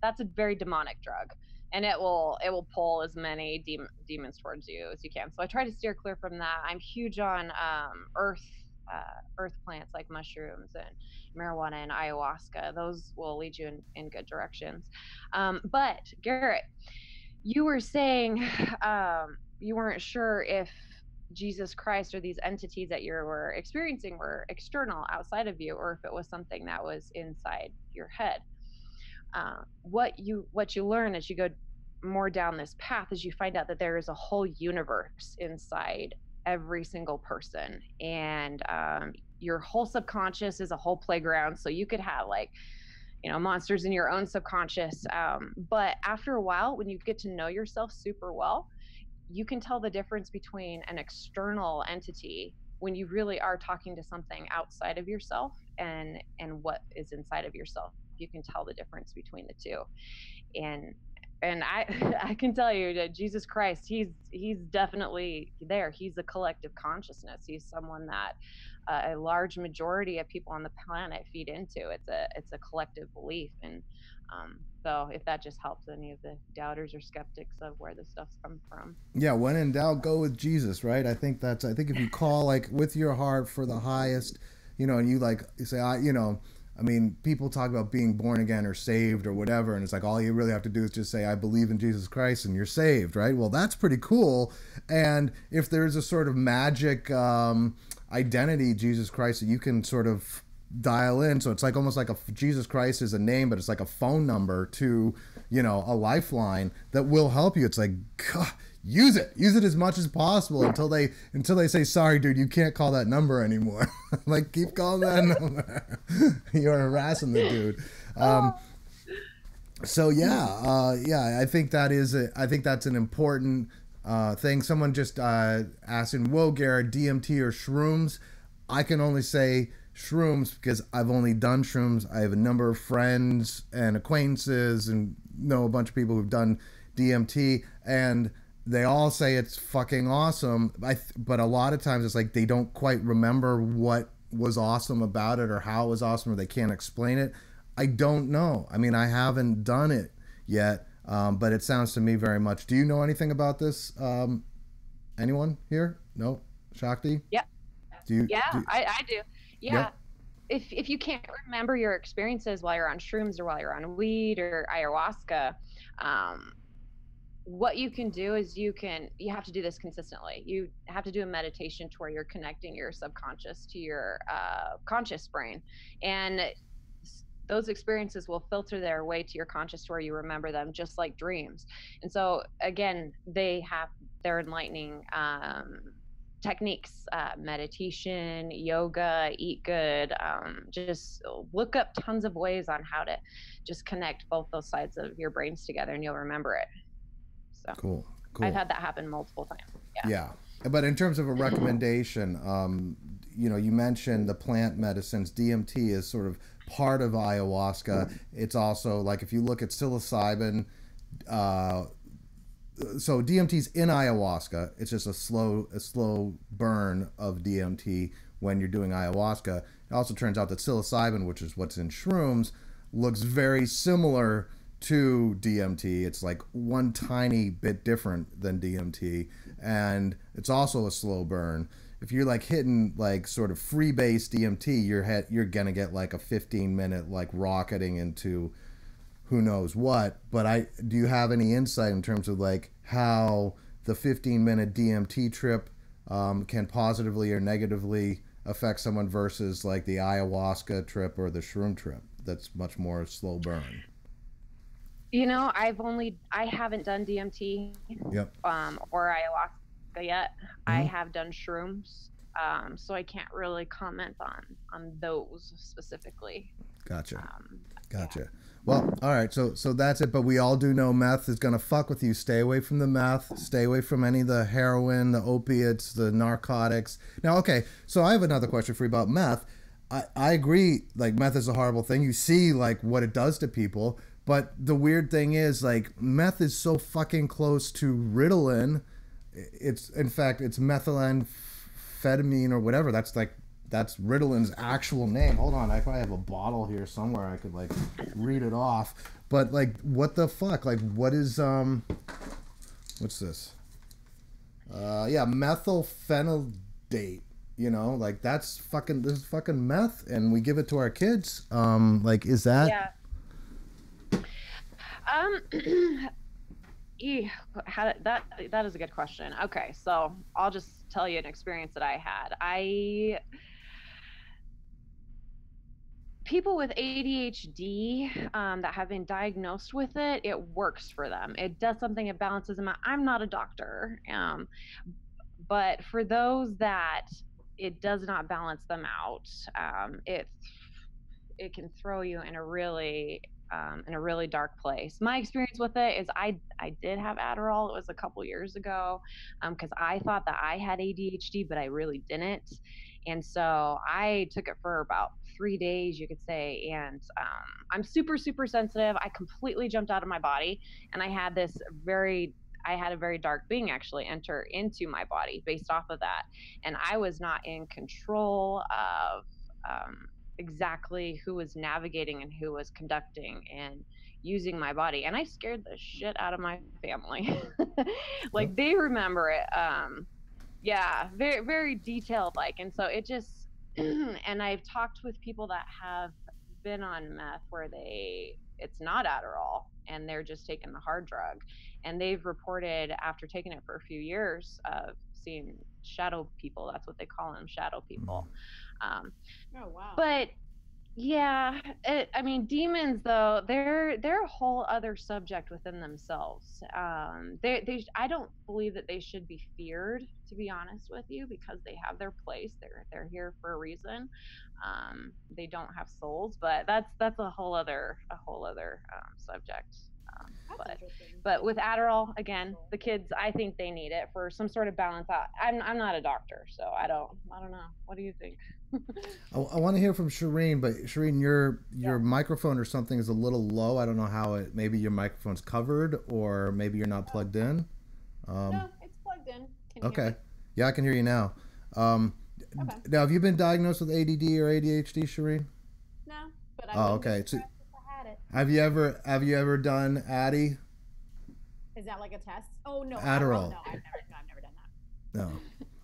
that's a very demonic drug, and it will pull as many demons towards you as you can. So I try to steer clear from that. I'm huge on earth plants like mushrooms and marijuana and ayahuasca. Those will lead you in good directions. But Garrett, you were saying you weren't sure if Jesus Christ or these entities that you were experiencing were external outside of you, or if it was something that was inside your head. What you learn as you go more down this path is you find out that there is a whole universe inside every single person, and your whole subconscious is a whole playground. So you could have like, monsters in your own subconscious, but after a while, when you get to know yourself super well, you can tell the difference between an external entity when you really are talking to something outside of yourself, and what is inside of yourself. You can tell the difference between the two. And I I can tell you that Jesus Christ, he's definitely there. He's a collective consciousness. He's someone that a large majority of people on the planet feed into. It's a collective belief. And so if that just helps any of the doubters or skeptics of where this stuff's come from. Yeah, when in doubt, go with Jesus, right? I think if you call like with your heart for the highest, and you say, I mean, people talk about being born again or saved or whatever, and it's like all you really have to do is just say, I believe in Jesus Christ, and you're saved, right? Well, that's pretty cool. And if there's a sort of magic identity, Jesus Christ, that you can sort of dial in, so it's like almost like Jesus Christ is a name, but it's like a phone number to, a lifeline that will help you. It's like, God, use it as much as possible until they say, sorry dude, you can't call that number anymore. Like, keep calling that number. You're harassing the dude. So I think that's an important thing. Someone just asking, whoa, Garrett, DMT or shrooms? I can only say shrooms because I've only done shrooms. I have a number of friends and acquaintances and know a bunch of people who've done DMT, and they all say it's fucking awesome. But a lot of times it's like they don't quite remember what was awesome about it or how it was awesome, or they can't explain it. I don't know. I mean, I haven't done it yet, but it sounds to me very much. Do you know anything about this? Anyone here? No? Shakti? Yeah. I do. Yeah. Yep. If you can't remember your experiences while you're on shrooms or while you're on weed or ayahuasca, what you can do is you have to do this consistently. You have to do a meditation to where you're connecting your subconscious to your conscious brain, and those experiences will filter their way to your conscious to where you remember them, just like dreams. And so again, they have their enlightening techniques, meditation, yoga, eat good, just look up tons of ways on how to just connect both those sides of your brains together, and you'll remember it. So cool. I've had that happen multiple times. Yeah. But in terms of a recommendation, you mentioned the plant medicines. DMT is sort of part of ayahuasca. It's also like, if you look at psilocybin, so DMT's in ayahuasca. It's just a slow burn of DMT when you're doing ayahuasca. It also turns out that psilocybin, which is what's in shrooms, looks very similar to DMT. It's like one tiny bit different than DMT, and it's also a slow burn. If you're like hitting like sort of freebase DMT, you're gonna get like a 15-minute like rocketing into who knows what. But do you have any insight in terms of like how the 15-minute DMT trip can positively or negatively affect someone versus like the ayahuasca trip or the shroom trip that's much more slow burn? I haven't done DMT Yep. or ayahuasca yet. Mm-hmm. I have done shrooms, so I can't really comment on those specifically. Gotcha. Yeah. Well, all right, so that's it. But we all do know meth is gonna fuck with you. Stay away from the meth. Stay away from any of the heroin, the opiates, the narcotics. Now, okay, so I have another question for you about meth. I agree, like, meth is a horrible thing. You see, like, what it does to people. But the weird thing is, like, meth is so fucking close to Ritalin. In fact, it's methamphetamine or whatever. That's Ritalin's actual name. Hold on, I probably have a bottle here somewhere. I could like read it off. But like, what the fuck? Like, what is what's this? Methylphenidate. Like this is fucking meth, and we give it to our kids. Like, is that? Yeah. That is a good question. Okay, so I'll just tell you an experience that I had. I People with ADHD that have been diagnosed with it, it works for them. It does something. It balances them out. I'm not a doctor, but for those that it does not balance them out, it can throw you in a really dark place. My experience with it is I did have Adderall. It was a couple years ago, because I thought that I had ADHD, but I really didn't. And so I took it for about 3 days, you could say. And I'm super, super sensitive. I completely jumped out of my body, and I had a very dark being actually enter into my body based off of that. And I was not in control of exactly who was navigating and who was conducting and using my body. And I scared the shit out of my family. Like, they remember it. Yeah, very, very detailed, like. And so it just, and I've talked with people that have been on meth where it's not Adderall and they're just taking the hard drug. And they've reported after taking it for a few years of seeing shadow people. That's what they call them, shadow people. Oh wow. But yeah, I mean, demons though, they're a whole other subject within themselves. I don't believe that they should be feared, to be honest with you, because they have their place. They're here for a reason. They don't have souls, but that's a whole other subject. That's interesting. But with Adderall, again, the kids, I think they need it for some sort of balance out. I'm not a doctor, so I don't know. What do you think? I want to hear from Shereen, but Shereen, your microphone or something is a little low. I don't know how it. Maybe your microphone's covered, or maybe you're not plugged in. No, it's plugged in. Can you Okay, hear me? yeah, I can hear you now. Okay. Now, have you been diagnosed with ADD or ADHD, Shereen? No, but I wouldn't be okay. So, surprised if I had it. have you ever done Addy? Is that like a test? Oh no, Adderall. No, I've never done that.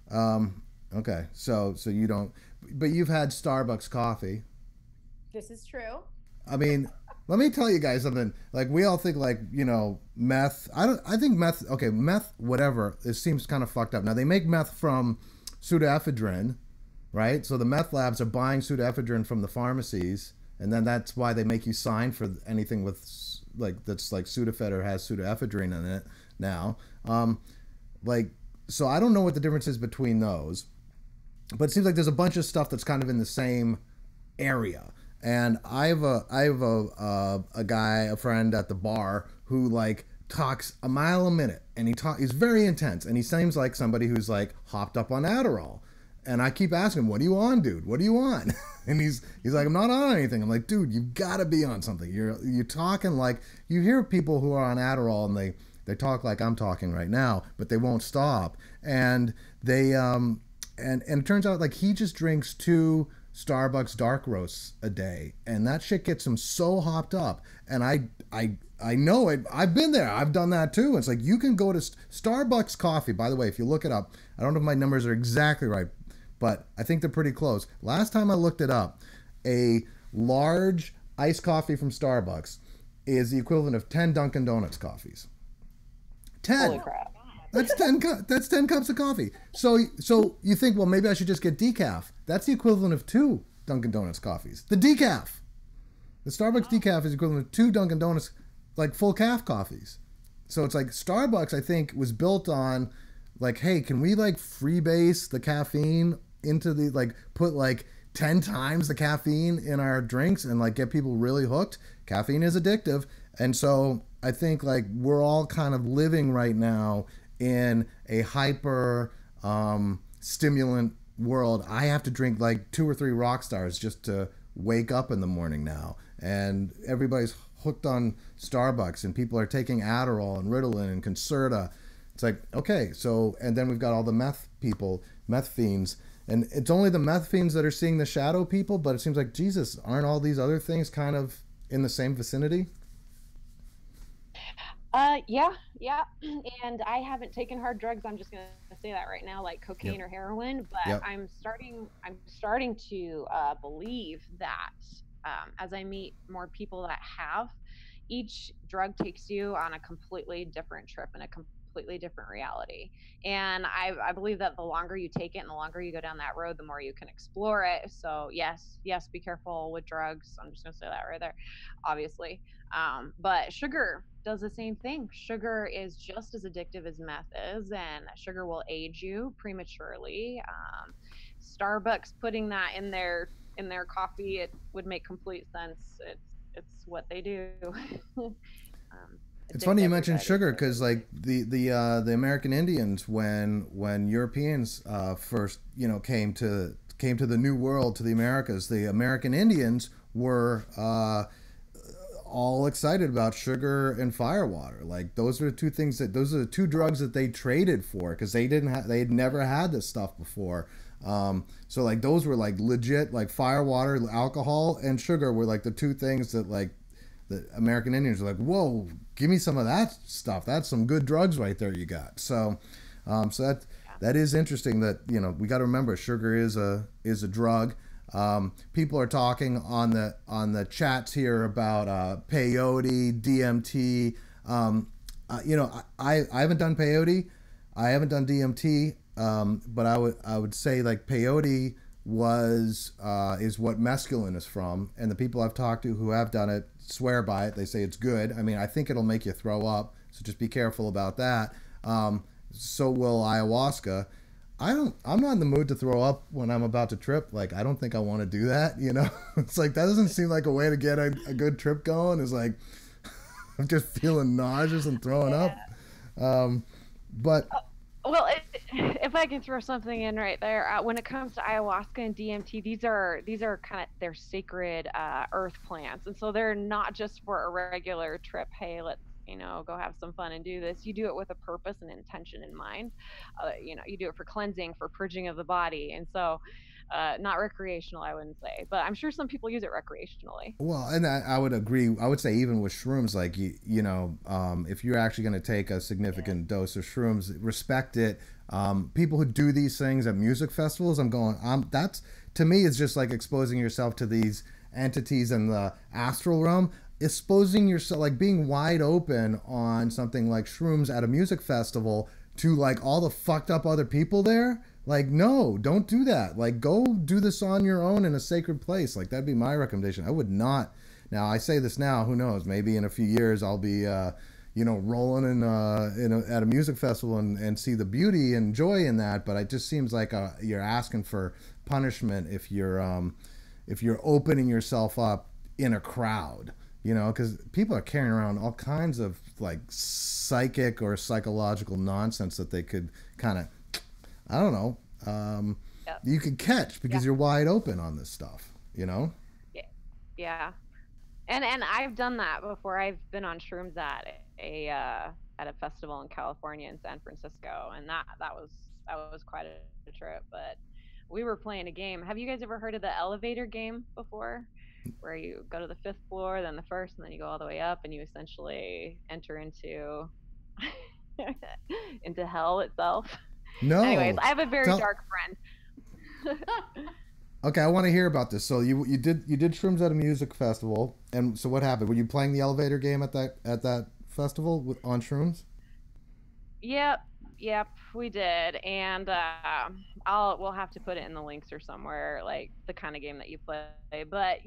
No. Okay. So you don't, but you've had Starbucks coffee. This is true. I mean, let me tell you guys something. Like, we all think, like, meth. I think meth. Okay, meth. Whatever. It seems kind of fucked up. Now, they make meth from pseudoephedrine, right? So the meth labs are buying pseudoephedrine from the pharmacies, and then that's why they make you sign for anything with that's like Sudafed or has pseudoephedrine in it now. So I don't know what the difference is between those, but it seems like there's a bunch of stuff that's kind of in the same area. And I have a guy, a friend at the bar who like talks a mile a minute, and he's very intense, and he seems like somebody who's like hopped up on Adderall. And I keep asking him, "What are you on, dude? What are you on?" And he's like, "I'm not on anything." I'm like, "Dude, you've got to be on something. You're talking like, you hear people who are on Adderall and they talk like I'm talking right now, but they won't stop. And they and it turns out like he just drinks 2 Starbucks dark roasts a day, and that shit gets him so hopped up. And I know it. I've been there. I've done that too. It's like, you can go to Starbucks coffee. By the way, if you look it up, I don't know if my numbers are exactly right, but I think they're pretty close. Last time I looked it up, a large iced coffee from Starbucks is the equivalent of 10 Dunkin' Donuts coffees. 10. Holy crap. That's 10 cups of coffee. So you think, well, maybe I should just get decaf. That's the equivalent of 2 Dunkin' Donuts coffees. The decaf. The Starbucks decaf is equivalent to 2 Dunkin' Donuts like full calf coffees. So it's like Starbucks, I think, was built on like, hey, can we like freebase the caffeine into the, like, put like 10 times the caffeine in our drinks and like get people really hooked? Caffeine is addictive. And so I think like we're all kind of living right now in a hyper stimulant world. I have to drink like 2 or 3 rock stars just to wake up in the morning now. And everybody's hooked on Starbucks, and people are taking Adderall and Ritalin and Concerta. It's like, okay, so, and then we've got all the meth people, meth fiends, and it's only the meth fiends that are seeing the shadow people, but it seems like, Jesus, aren't all these other things kind of in the same vicinity? Yeah. And I haven't taken hard drugs. I'm just gonna say that right now, like cocaine or heroin. But I'm starting to believe that as I meet more people that have, each drug takes you on a completely different trip and a completely different reality. And I believe that the longer you take it and the longer you go down that road, the more you can explore it. So yes, be careful with drugs. I'm just gonna say that right there, obviously. But sugar does the same thing. Sugar is just as addictive as meth is, and sugar will age you prematurely. Starbucks putting that in their coffee, it would make complete sense. It's what they do. It's Addict funny you mentioned everybody. sugar because like the American Indians when Europeans first came to the New World, to the Americas, the American Indians were all excited about sugar and firewater. Like those are the two things those are the two drugs that they traded for because they had never had this stuff before. So like those were like legit, like firewater, alcohol, and sugar were like the two things that like the American Indians were like, whoa, give me some of that stuff. That's some good drugs right there you got. So that is interesting that, you know, we got to remember sugar is a drug. People are talking on the chats here about peyote, DMT. You know, I haven't done peyote, I haven't done DMT, but I would say like peyote is what mescaline is from, and the people I've talked to who have done it swear by it. They say it's good. I mean, I think it'll make you throw up, so just be careful about that. So will ayahuasca. I'm not in the mood to throw up when I'm about to trip. Like, I don't think I want to do that, you know? It's like, that doesn't seem like a way to get a good trip going. It's like, I'm just feeling nauseous and throwing up. But well, if I can throw something in right there, when it comes to ayahuasca and DMT, these are kind of they're sacred earth plants, and so they're not just for a regular trip. Hey, let's go have some fun and do this. You do it with a purpose and intention in mind. You do it for cleansing, for purging of the body, and so not recreational, I wouldn't say, but I'm sure some people use it recreationally. well, and I would agree. I would say even with shrooms, like if you're actually going to take a significant dose of shrooms, respect it. People who do these things at music festivals, that's to me is just like exposing yourself to these entities in the astral realm. Exposing yourself, like being wide open on something like shrooms at a music festival to like all the fucked up other people there. Like, no, don't do that. Like, go do this on your own in a sacred place. Like, that'd be my recommendation. I would not. Now, I say this now. Who knows? Maybe in a few years I'll be, rolling at a music festival and see the beauty and joy in that. But it just seems like you're asking for punishment if you're opening yourself up in a crowd. You know, because people are carrying around all kinds of like psychic or psychological nonsense that they could kind of, I don't know, Yep. you could catch because you're wide open on this stuff, you know? Yeah. And I've done that before. I've been on shrooms at a festival in California in San Francisco, and that was quite a trip. But we were playing a game. Have you guys ever heard of the elevator game before? Where you go to the fifth floor, then the first, and then you go all the way up, and you essentially enter into into hell itself. No. Anyways, I have a very dark friend. Okay, I want to hear about this. So you did shrooms at a music festival, and so what happened? Were you playing the elevator game at that festival on shrooms? Yep, we did, and we'll have to put it in the links or somewhere, like the kind of game that you play. But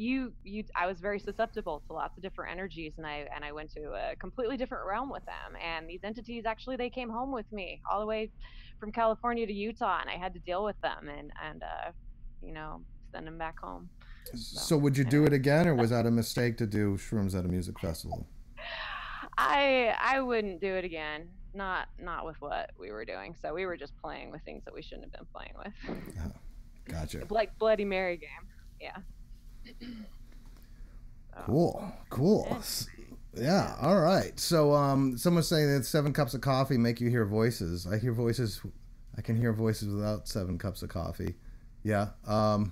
I was very susceptible to lots of different energies, and I went to a completely different realm with them. And these entities actually they came home with me all the way from California to Utah, and I had to deal with them and send them back home. So would you do it again, or was that a mistake to do shrooms at a music festival? I wouldn't do it again. Not with what we were doing. So we were just playing with things that we shouldn't have been playing with. Oh, gotcha. Like Bloody Mary game. Yeah. Cool. Yeah. All right. So someone's saying that 7 cups of coffee make you hear voices. I hear voices. I can hear voices without 7 cups of coffee. Yeah. I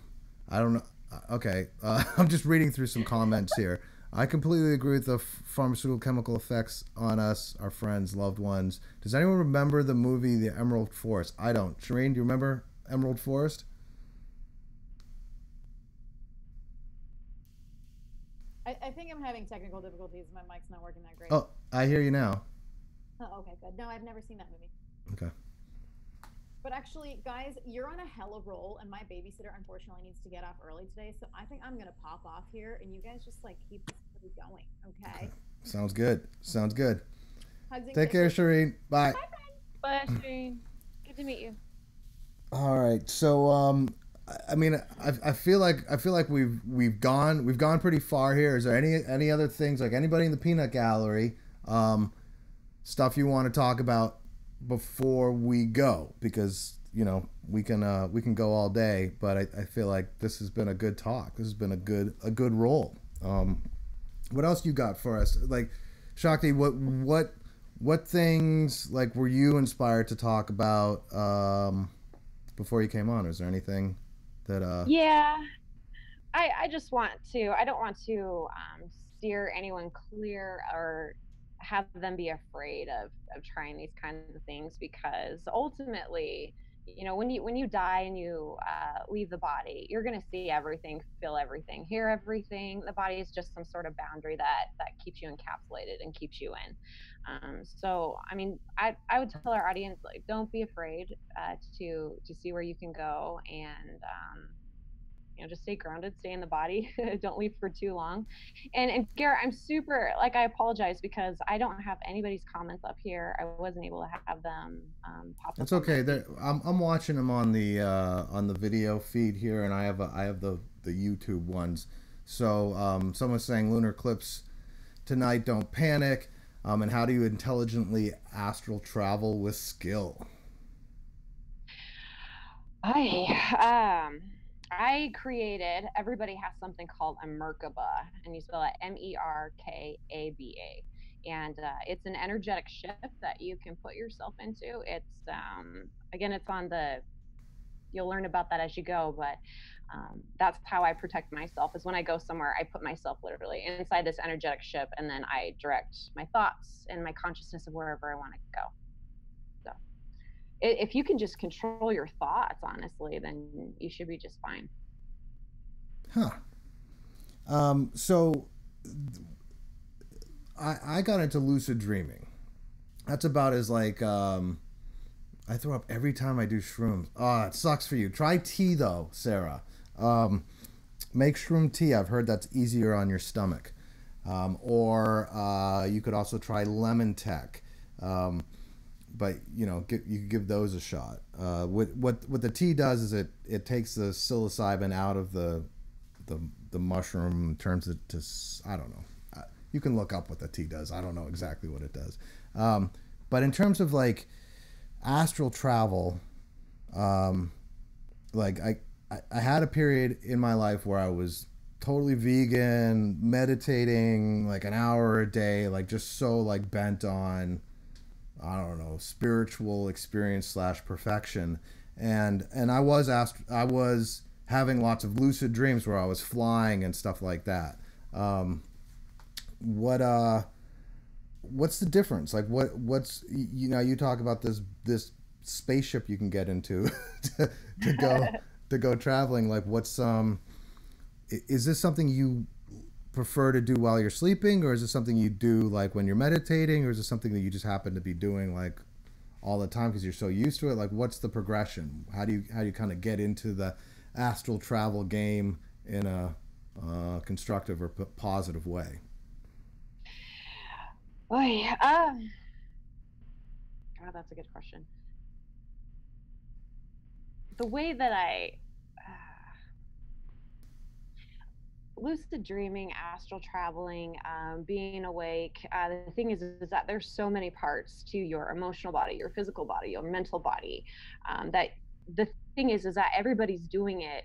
don't know. Okay. I'm just reading through some comments here. I completely agree with the pharmaceutical chemical effects on us, our friends, loved ones. Does anyone remember the movie The Emerald Forest? I don't. Shereen, do you remember Emerald Forest? I think I'm having technical difficulties. My mic's not working that great. Oh, I hear you now. Oh, okay, good. No, I've never seen that movie. Okay. But actually, guys, you're on a hella roll, and my babysitter unfortunately needs to get off early today. So I think I'm gonna pop off here, and you guys just like keep this party going, okay? Sounds good. Sounds good. Hugs and Take care, kisses. Shereen. Bye. Bye, Shereen. Good to meet you. All right. So, I mean, I feel like we've gone pretty far here. Is there any other things, like anybody in the peanut gallery, stuff you want to talk about before we go? Because we can go all day, but I feel like this has been a good talk. This has been a good roll. What else you got for us? Like, Shakti, what things like were you inspired to talk about before you came on? Is there anything that Yeah, I just want to, I don't want to steer anyone clear or have them be afraid of trying these kinds of things, because ultimately, when you die and you leave the body, you're going to see everything, feel everything, hear everything. The body is just some sort of boundary that keeps you encapsulated and keeps you in. So I mean, I would tell our audience, like, don't be afraid to see where you can go, and just stay grounded, stay in the body, don't leave for too long. And Garrett, I'm super, like, I apologize because I don't have anybody's comments up here. I wasn't able to have them pop up It's on okay. my feed. I'm watching them on the video feed here, and I have the YouTube ones. So someone's saying lunar eclipse tonight. Don't panic. And how do you intelligently astral travel with skill? I created, everybody has something called a Merkaba, and you spell it Merkaba. And it's an energetic shift that you can put yourself into. It's, again, it's on you'll learn about that as you go, but that's how I protect myself, is when I go somewhere, I put myself literally inside this energetic ship, and then I direct my thoughts and my consciousness of wherever I want to go. So if you can just control your thoughts, honestly, then you should be just fine. Huh. So I got into lucid dreaming. That's about as like I throw up every time I do shrooms. Oh, it sucks for you. Try tea though, Sarah. Make shroom tea. I've heard that's easier on your stomach. Or you could also try lemon tech. But you could give those a shot. What the tea does is it takes the psilocybin out of the mushroom, turns it to, I don't know. You can look up what the tea does. I don't know exactly what it does. But in terms of like astral travel, like I had a period in my life where I was totally vegan, meditating like an hour a day, like just so like bent on, I don't know, spiritual experience / perfection. And I was having lots of lucid dreams where I was flying and stuff like that. What's the difference? Like what's you talk about this spaceship you can get into to go traveling. Like what's is this something you prefer to do while you're sleeping, or is it something you do like when you're meditating, or is it something that you just happen to be doing like all the time because you're so used to it? Like what's the progression? How do you kind of get into the astral travel game in a constructive or positive way? Oh yeah. Oh, that's a good question. The way that lucid dreaming, astral traveling, being awake. The thing is that there's so many parts to your emotional body, your physical body, your mental body. That the thing is that everybody's doing it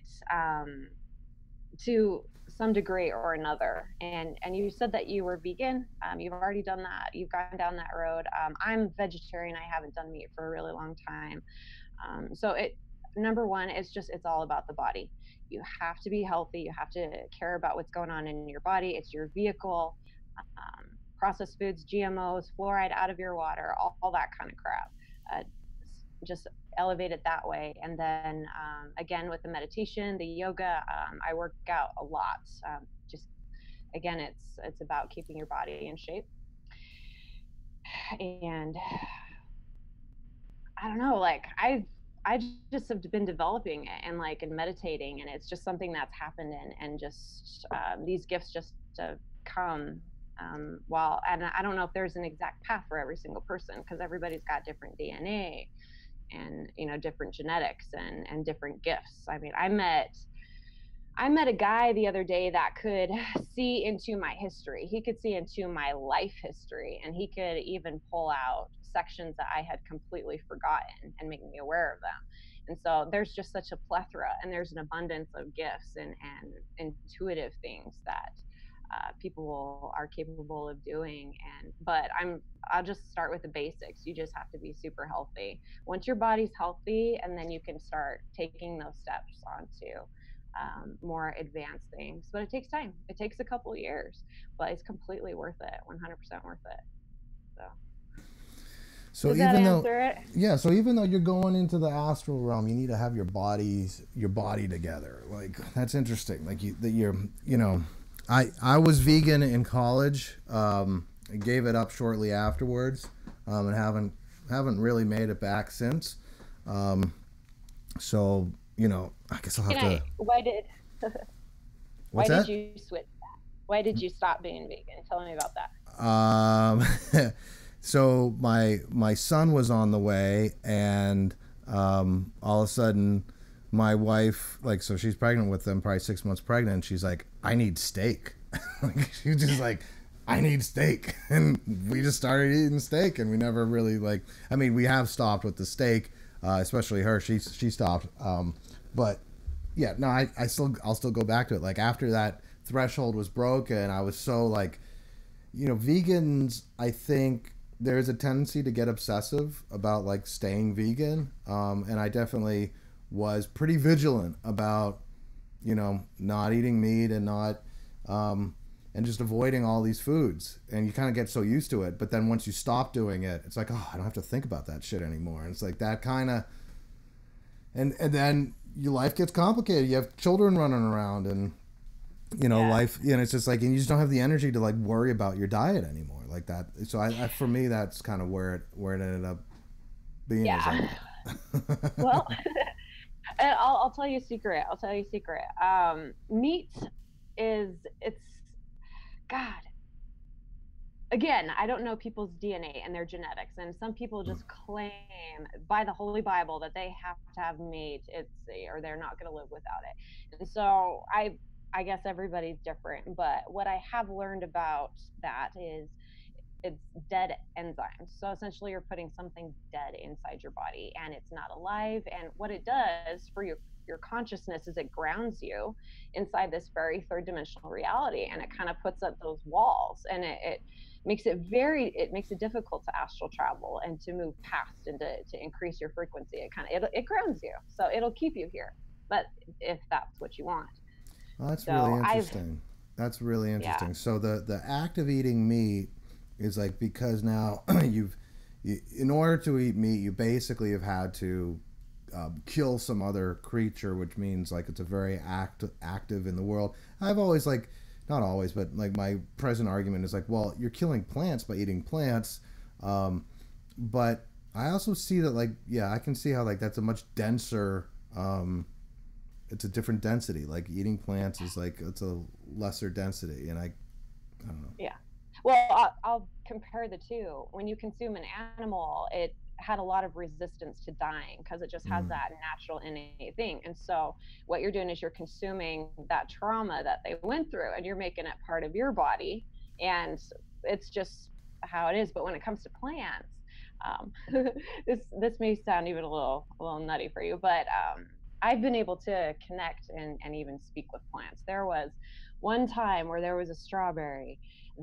to some degree or another. And you said that you were vegan. You've already done that. You've gone down that road. I'm vegetarian. I haven't done meat for a really long time. So number one, it's all about the body. You have to be healthy. You have to care about what's going on in your body. It's your vehicle. Processed foods, GMOs, fluoride out of your water, all that kind of crap. Just elevate it that way. And then again, with the meditation, the yoga, I work out a lot. Just again, it's about keeping your body in shape. And I don't know, like I just have been developing it and like and meditating, and it's just something that's happened, and just these gifts just come while, and I don't know if there's an exact path for every single person, because everybody's got different DNA and different genetics and different gifts. I mean, I met a guy the other day that could see into my history. He could see into my life history, and he could even pull out sections that I had completely forgotten and make me aware of them. And so there's just such a plethora, and there's an abundance of gifts and intuitive things that people are capable of doing. But I'll just start with the basics. You just have to be super healthy. Once your body's healthy, and then you can start taking those steps onto more advanced things. But it takes time. It takes a couple of years, but it's completely worth it. 100% worth it. So. So Does that even though, answer it? yeah, so even though you're going into the astral realm, you need to have your body together. Like that's interesting. Like I was vegan in college. I gave it up shortly afterwards, and haven't really made it back since. So I guess I'll have to. Why did What's why that? did you switch that? Why did you stop being vegan? Tell me about that. So my son was on the way, and all of a sudden, my wife, like, so she's pregnant with them, probably 6 months pregnant. She's like, I need steak. Like, she was just like, I need steak, and we just started eating steak, and we never really I mean, we have stopped with the steak, especially her. She stopped, but yeah, no, I'll still go back to it. Like after that threshold was broken, I was so vegans, I think there's a tendency to get obsessive about like staying vegan. And I definitely was pretty vigilant about, not eating meat and not, and just avoiding all these foods. And you kind of get so used to it. But then once you stop doing it, it's like, oh, I don't have to think about that shit anymore. And it's like that kind of, and then your life gets complicated. You have children running around, and life, it's just like, and you just don't have the energy to like worry about your diet anymore like that. So I for me, that's kind of where it ended up being. Yeah. Well, I'll tell you a secret. Meat it's God. Again, I don't know people's DNA and their genetics, and some people just claim by the Holy Bible that they have to have meat, or they're not going to live without it. And so I guess everybody's different, but what I have learned about that is it's dead enzymes. So essentially you're putting something dead inside your body, and it's not alive. And what it does for your consciousness is it grounds you inside this very third dimensional reality, and it kind of puts up those walls, and it makes it difficult to astral travel and to move past and to increase your frequency. It grounds you, so it'll keep you here, but if that's what you want. Oh, that's really interesting. That's really interesting. Yeah. So the act of eating meat is like, because now in order to eat meat, you basically have had to kill some other creature, which means like it's a very active in the world. I've always not always, but like my present argument is like, well, you're killing plants by eating plants, but I also see that I can see how that's a much denser. It's a different density. Like eating plants is it's a lesser density, and I don't know. Yeah. Well, I'll compare the two. When you consume an animal, it had a lot of resistance to dying because it just has that natural innate thing. And so what you're doing is you're consuming that trauma that they went through, and you're making it part of your body. And it's just how it is. But when it comes to plants, this may sound even a little nutty for you, but I've been able to connect and even speak with plants. There was one time where there was a strawberry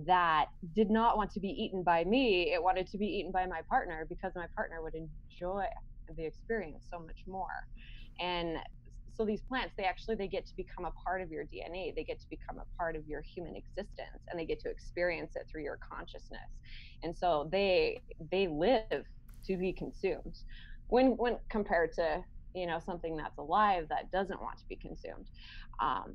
that did not want to be eaten by me. It wanted to be eaten by my partner, because my partner would enjoy the experience so much more. And so these plants, they get to become a part of your DNA. They get to become a part of your human existence, and they get to experience it through your consciousness. And so they live to be consumed when compared to something that's alive that doesn't want to be consumed.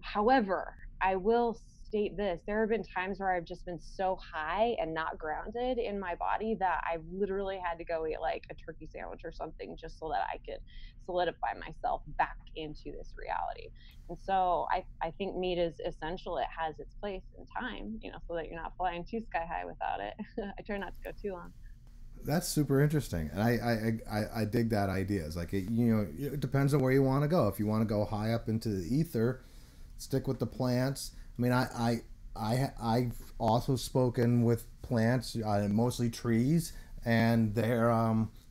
However, I will state this. There have been times where I've just been so high and not grounded in my body that I've literally had to go eat like a turkey sandwich or something just so that I could solidify myself back into this reality. And so I think meat is essential. It has its place in time, so that you're not flying too sky high without it. I try not to go too long. That's super interesting, and I dig that idea. It's like it depends on where you want to go. If you want to go high up into the ether, stick with the plants. I mean, I've also spoken with plants, mostly trees, and they're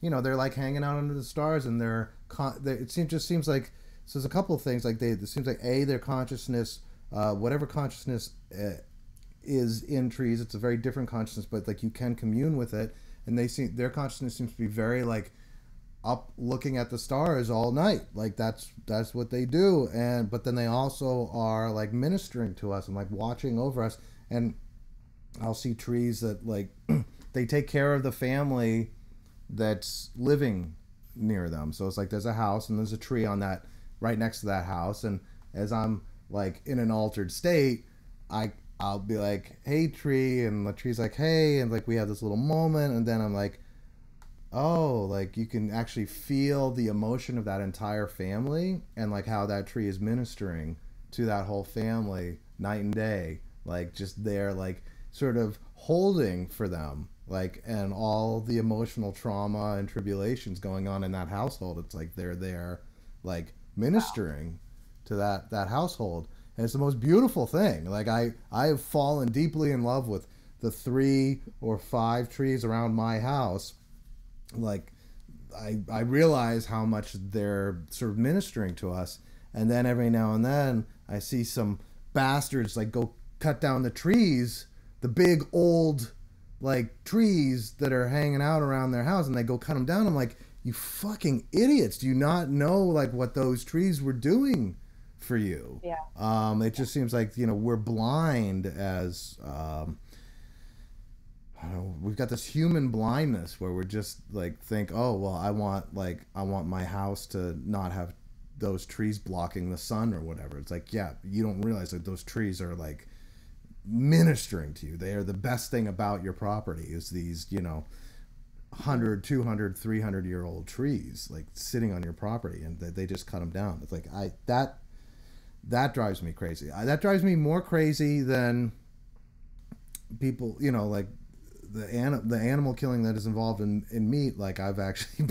they're like hanging out under the stars, and it seems like, so there's a couple of things, like it seems like their consciousness, whatever consciousness is in trees, it's a very different consciousness, but like you can commune with it, and their consciousness seems to be very like up looking at the stars all night. Like that's what they do. But then they also are like ministering to us and like watching over us. And I'll see trees that like they take care of the family that's living near them. So it's like there's a house and there's a tree on that right next to that house, and as I'm like in an altered state, I'll be like, hey tree, and the tree's like, hey, and like we have this little moment, and then I'm like, oh, like you can actually feel the emotion of that entire family, and like how that tree is ministering to that whole family night and day, like just there, like sort of holding for them, like, and all the emotional trauma and tribulations going on in that household. It's like they're there like ministering to that household. And it's the most beautiful thing. Like I have fallen deeply in love with the 3 or 5 trees around my house. Like I realize how much they're sort of ministering to us. And then every now and then I see some bastards like go cut down the trees, the big old like trees that are hanging out around their house, and they go cut them down. I'm like, you fucking idiots. Do you not know like what those trees were doing for you? Yeah. It just seems like, we're blind as I don't know, we've got this human blindness where we're just like think, oh well, I want my house to not have those trees blocking the sun or whatever. It's like, yeah, you don't realize that those trees are like ministering to you. They are the best thing about your property, is these 100, 200, 300 year old trees like sitting on your property, and they just cut them down. It's like that drives me crazy. That drives me more crazy than people, like the animal killing that is involved in meat. Like I've actually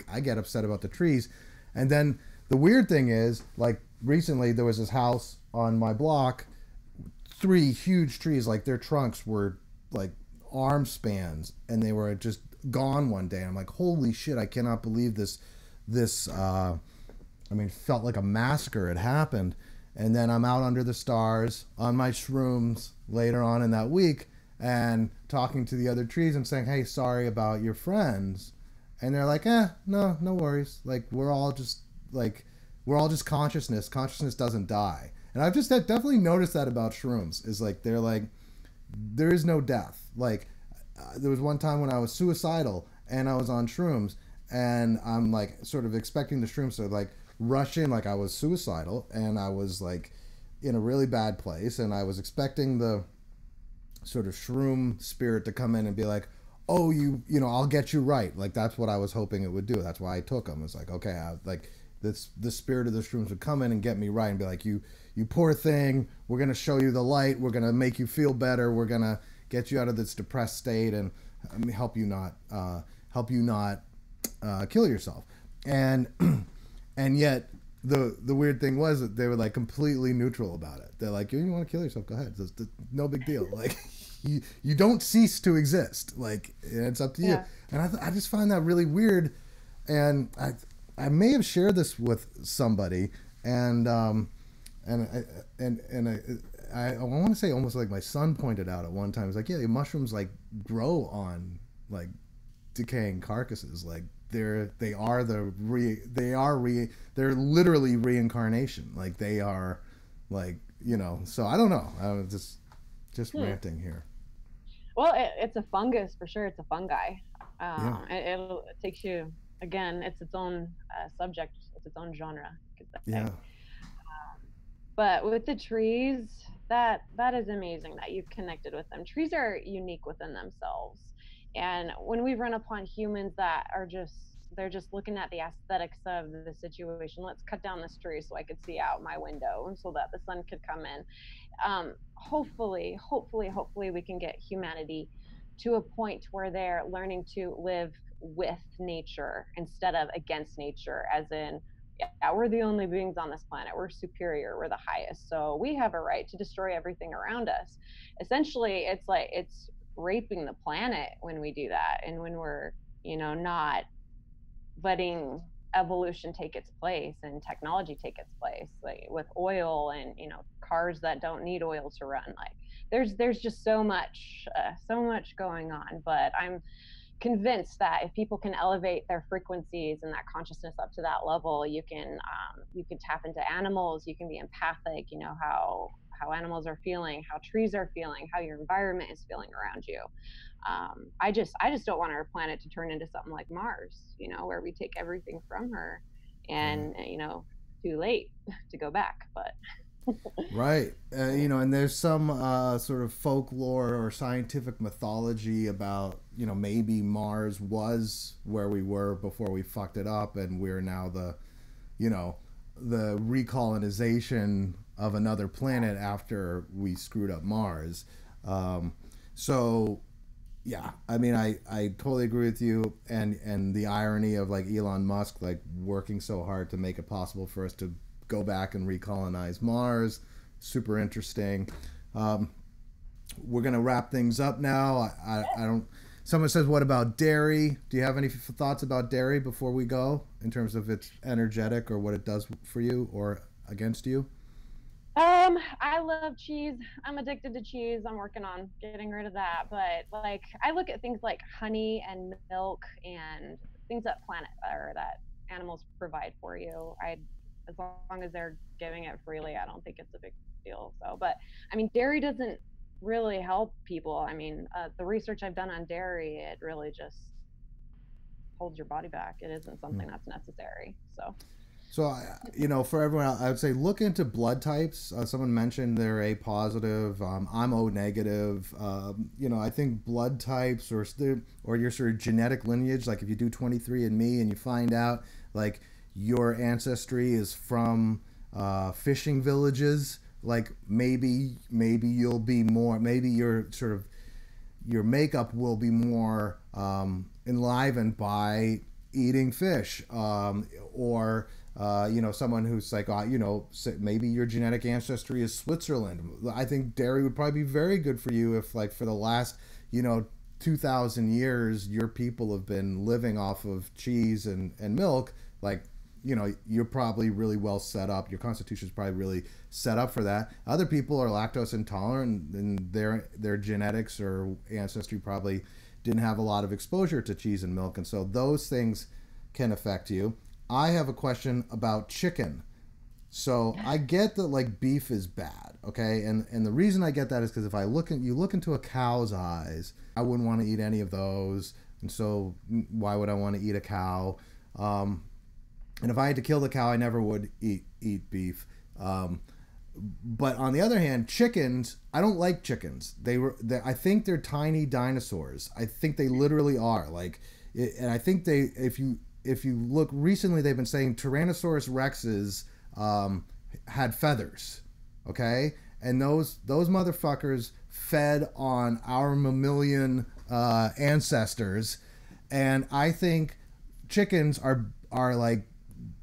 I get upset about the trees. And then the weird thing is, like recently there was this house on my block, 3 huge trees, like their trunks were like arm spans, and they were just gone one day. I'm like, holy shit, I cannot believe this felt like a massacre had happened. And then I'm out under the stars on my shrooms later on in that week and talking to the other trees and saying, hey, sorry about your friends. And they're like, no worries. Like we're all just consciousness. Consciousness doesn't die. And I've just definitely noticed that about shrooms, is like, they're like, there is no death. Like there was one time when I was suicidal and I was on shrooms, and I'm like sort of expecting the shrooms to like rush in, like I was suicidal and I was like in a really bad place, and I was expecting the sort of shroom spirit to come in and be like, oh, I'll get you right. Like that's what I was hoping it would do. That's why I took them. It's like, okay, the spirit of the shrooms would come in and get me right and be like, you poor thing, we're gonna show you the light, we're gonna make you feel better, we're gonna get you out of this depressed state and help you not kill yourself. And yet the weird thing was that they were like completely neutral about it. They're like, you want to kill yourself, go ahead, it's no big deal. Like you don't cease to exist, like it's up to you. And I just find that really weird. And I may have shared this with somebody, and I want to say almost like my son pointed out at one time. It's like, yeah, the mushrooms like grow on like decaying carcasses. Like they're literally reincarnation. Like they are like, so I don't know. I'm just ranting here. Well, it's a fungus for sure. It's a fungi. It takes you, again, it's its own subject. It's its own genre, you could say. Yeah. But with the trees, that is amazing that you've connected with them. Trees are unique within themselves. And when we run upon humans that are just they're just looking at the aesthetics of the situation. Let's cut down this tree so I could see out my window and so that the sun could come in. Hopefully we can get humanity to a point where they're learning to live with nature instead of against nature, as in, yeah, we're the only beings on this planet, we're superior, we're the highest, so we have a right to destroy everything around us. Essentially, it's like it's raping the planet when we do that, and when we're, not letting evolution take its place and technology take its place, like with oil and cars that don't need oil to run. Like there's just so much going on, but I'm convinced that if people can elevate their frequencies and that consciousness up to that level, you can tap into animals, you can be empathic, how animals are feeling, how trees are feeling, how your environment is feeling around you. I just don't want our planet to turn into something like Mars, where we take everything from her, and too late to go back. But Right. And there's some sort of folklore or scientific mythology about, maybe Mars was where we were before we fucked it up, and we're now the recolonization of another planet after we screwed up Mars. So, yeah, I mean, I totally agree with you, and the irony of like Elon Musk like working so hard to make it possible for us to go back and recolonize Mars. Super interesting. We're gonna wrap things up now. I don't. Someone says, "What about dairy? Do you have any thoughts about dairy before we go, in terms of its energetic or what it does for you or against you?" I love cheese. I'm addicted to cheese. I'm working on getting rid of that. But like, I look at things like honey and milk and things that planet or that animals provide for you. As long as they're giving it freely, I don't think it's a big deal. So, but I mean, dairy doesn't really help people. I mean, the research I've done on dairy, it really just holds your body back. It isn't something that's necessary. So. So, for everyone, I would say look into blood types. Someone mentioned they're A positive. I'm O negative. I think blood types or your sort of genetic lineage, like if you do 23andMe and you find out like your ancestry is from fishing villages, like maybe you'll be more, maybe your makeup will be more enlivened by eating fish, or someone who's like, maybe your genetic ancestry is Switzerland. I think dairy would probably be very good for you if, like, for the last, 2,000 years, your people have been living off of cheese and milk. Like, you're probably really well set up. Your constitution is probably really set up for that. Other people are lactose intolerant, and their genetics or ancestry probably didn't have a lot of exposure to cheese and milk, and so those things can affect you. I have a question about chicken. So I get that like beef is bad, okay? And the reason I get that is because if you look into a cow's eyes, I wouldn't want to eat any of those. And so why would I want to eat a cow? And if I had to kill the cow, I never would eat beef. But on the other hand, chickens, I don't like chickens. I think they're tiny dinosaurs. I think they literally are. And I think if you look recently, they've been saying Tyrannosaurus Rexes had feathers, okay? And those motherfuckers fed on our mammalian ancestors, and I think chickens are like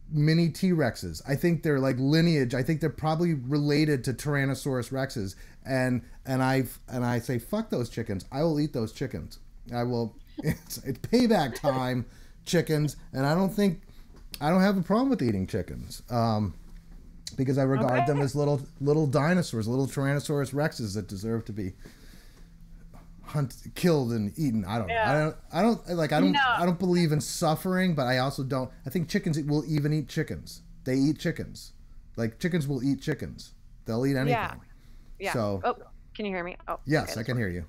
mini T-Rexes. I think they're like lineage. I think they're probably related to Tyrannosaurus Rexes, and I say fuck those chickens. I will eat those chickens. I will. It's payback time. Chickens, and I don't have a problem with eating chickens, because I regard them as little dinosaurs, little Tyrannosaurus Rexes that deserve to be killed and eaten. I don't know. I don't believe in suffering, but I also don't. I think chickens will even eat chickens. They eat chickens. Like chickens will eat chickens. They'll eat anything. Yeah. So. Oh, can you hear me? Oh. Yes, I can hear you.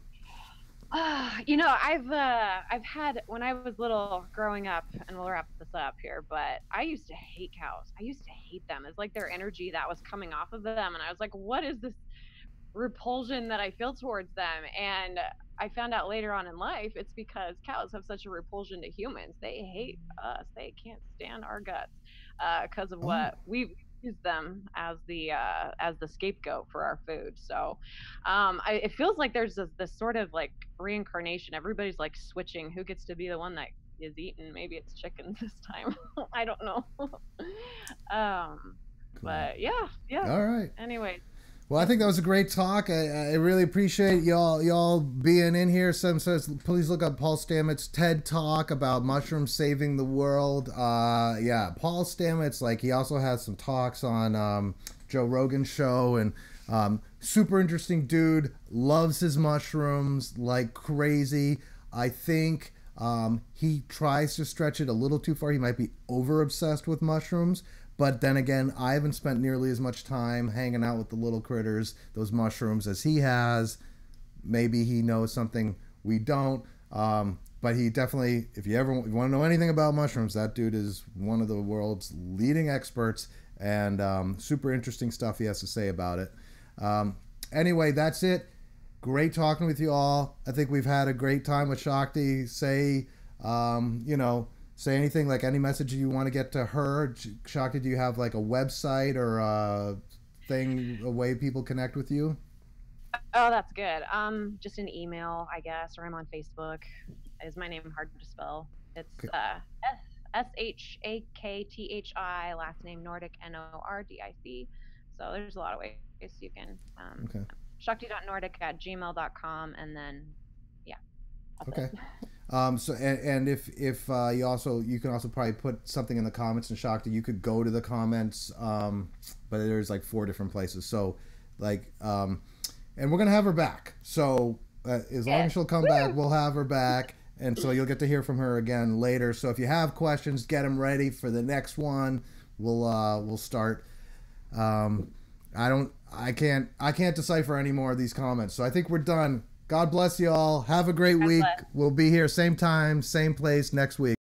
I've had when I was little growing up, and we'll wrap this up here, but I used to hate cows. I used to hate them. It's like their energy that was coming off of them, and I was like, what is this repulsion that I feel towards them? And I found out later on in life it's because cows have such a repulsion to humans. They hate us. They can't stand our guts because of Oh, what we've used them as the scapegoat for our food. So it feels like there's this sort of like reincarnation. Everybody's like switching who gets to be the one that is eaten. Maybe it's chickens this time. I don't know. um, cool. but yeah. All right. Anyway, Well, I think that was a great talk. I really appreciate y'all being in here. Some says please look up Paul Stamets' TED Talk about mushrooms saving the world. Yeah, Paul Stamets, like he also has some talks on Joe Rogan's show, and super interesting dude. Loves his mushrooms like crazy. I think he tries to stretch it a little too far. He might be over obsessed with mushrooms. But then again, I haven't spent nearly as much time hanging out with the little critters, those mushrooms, as he has. Maybe he knows something we don't. But he definitely, if you want to know anything about mushrooms, that dude is one of the world's leading experts, and super interesting stuff he has to say about it. Anyway, that's it. Great talking with you all. I think we've had a great time with Shakti. Say anything, like any message you want to get to her. Shakti, do you have like a website or a way people connect with you? oh, that's good. Just an email, I guess, or I'm on Facebook. Is my name hard to spell? It's Okay. Shakthi, last name Nordic, Nordic. So there's a lot of ways you can Okay. shakti.nordic@gmail.com, and then yeah, that's Okay. it. So and if you can also probably put something in the comments, and Shakti, you could go to the comments, but there's like 4 different places. So like and we're gonna have her back. So as long Yes. as she'll come back, we'll have her back, and so you'll get to hear from her again later. So if you have questions, get them ready for the next one. We'll start. I can't decipher any more of these comments. So I think we're done. God bless you all. Have a great God week. bless. We'll be here same time, same place next week.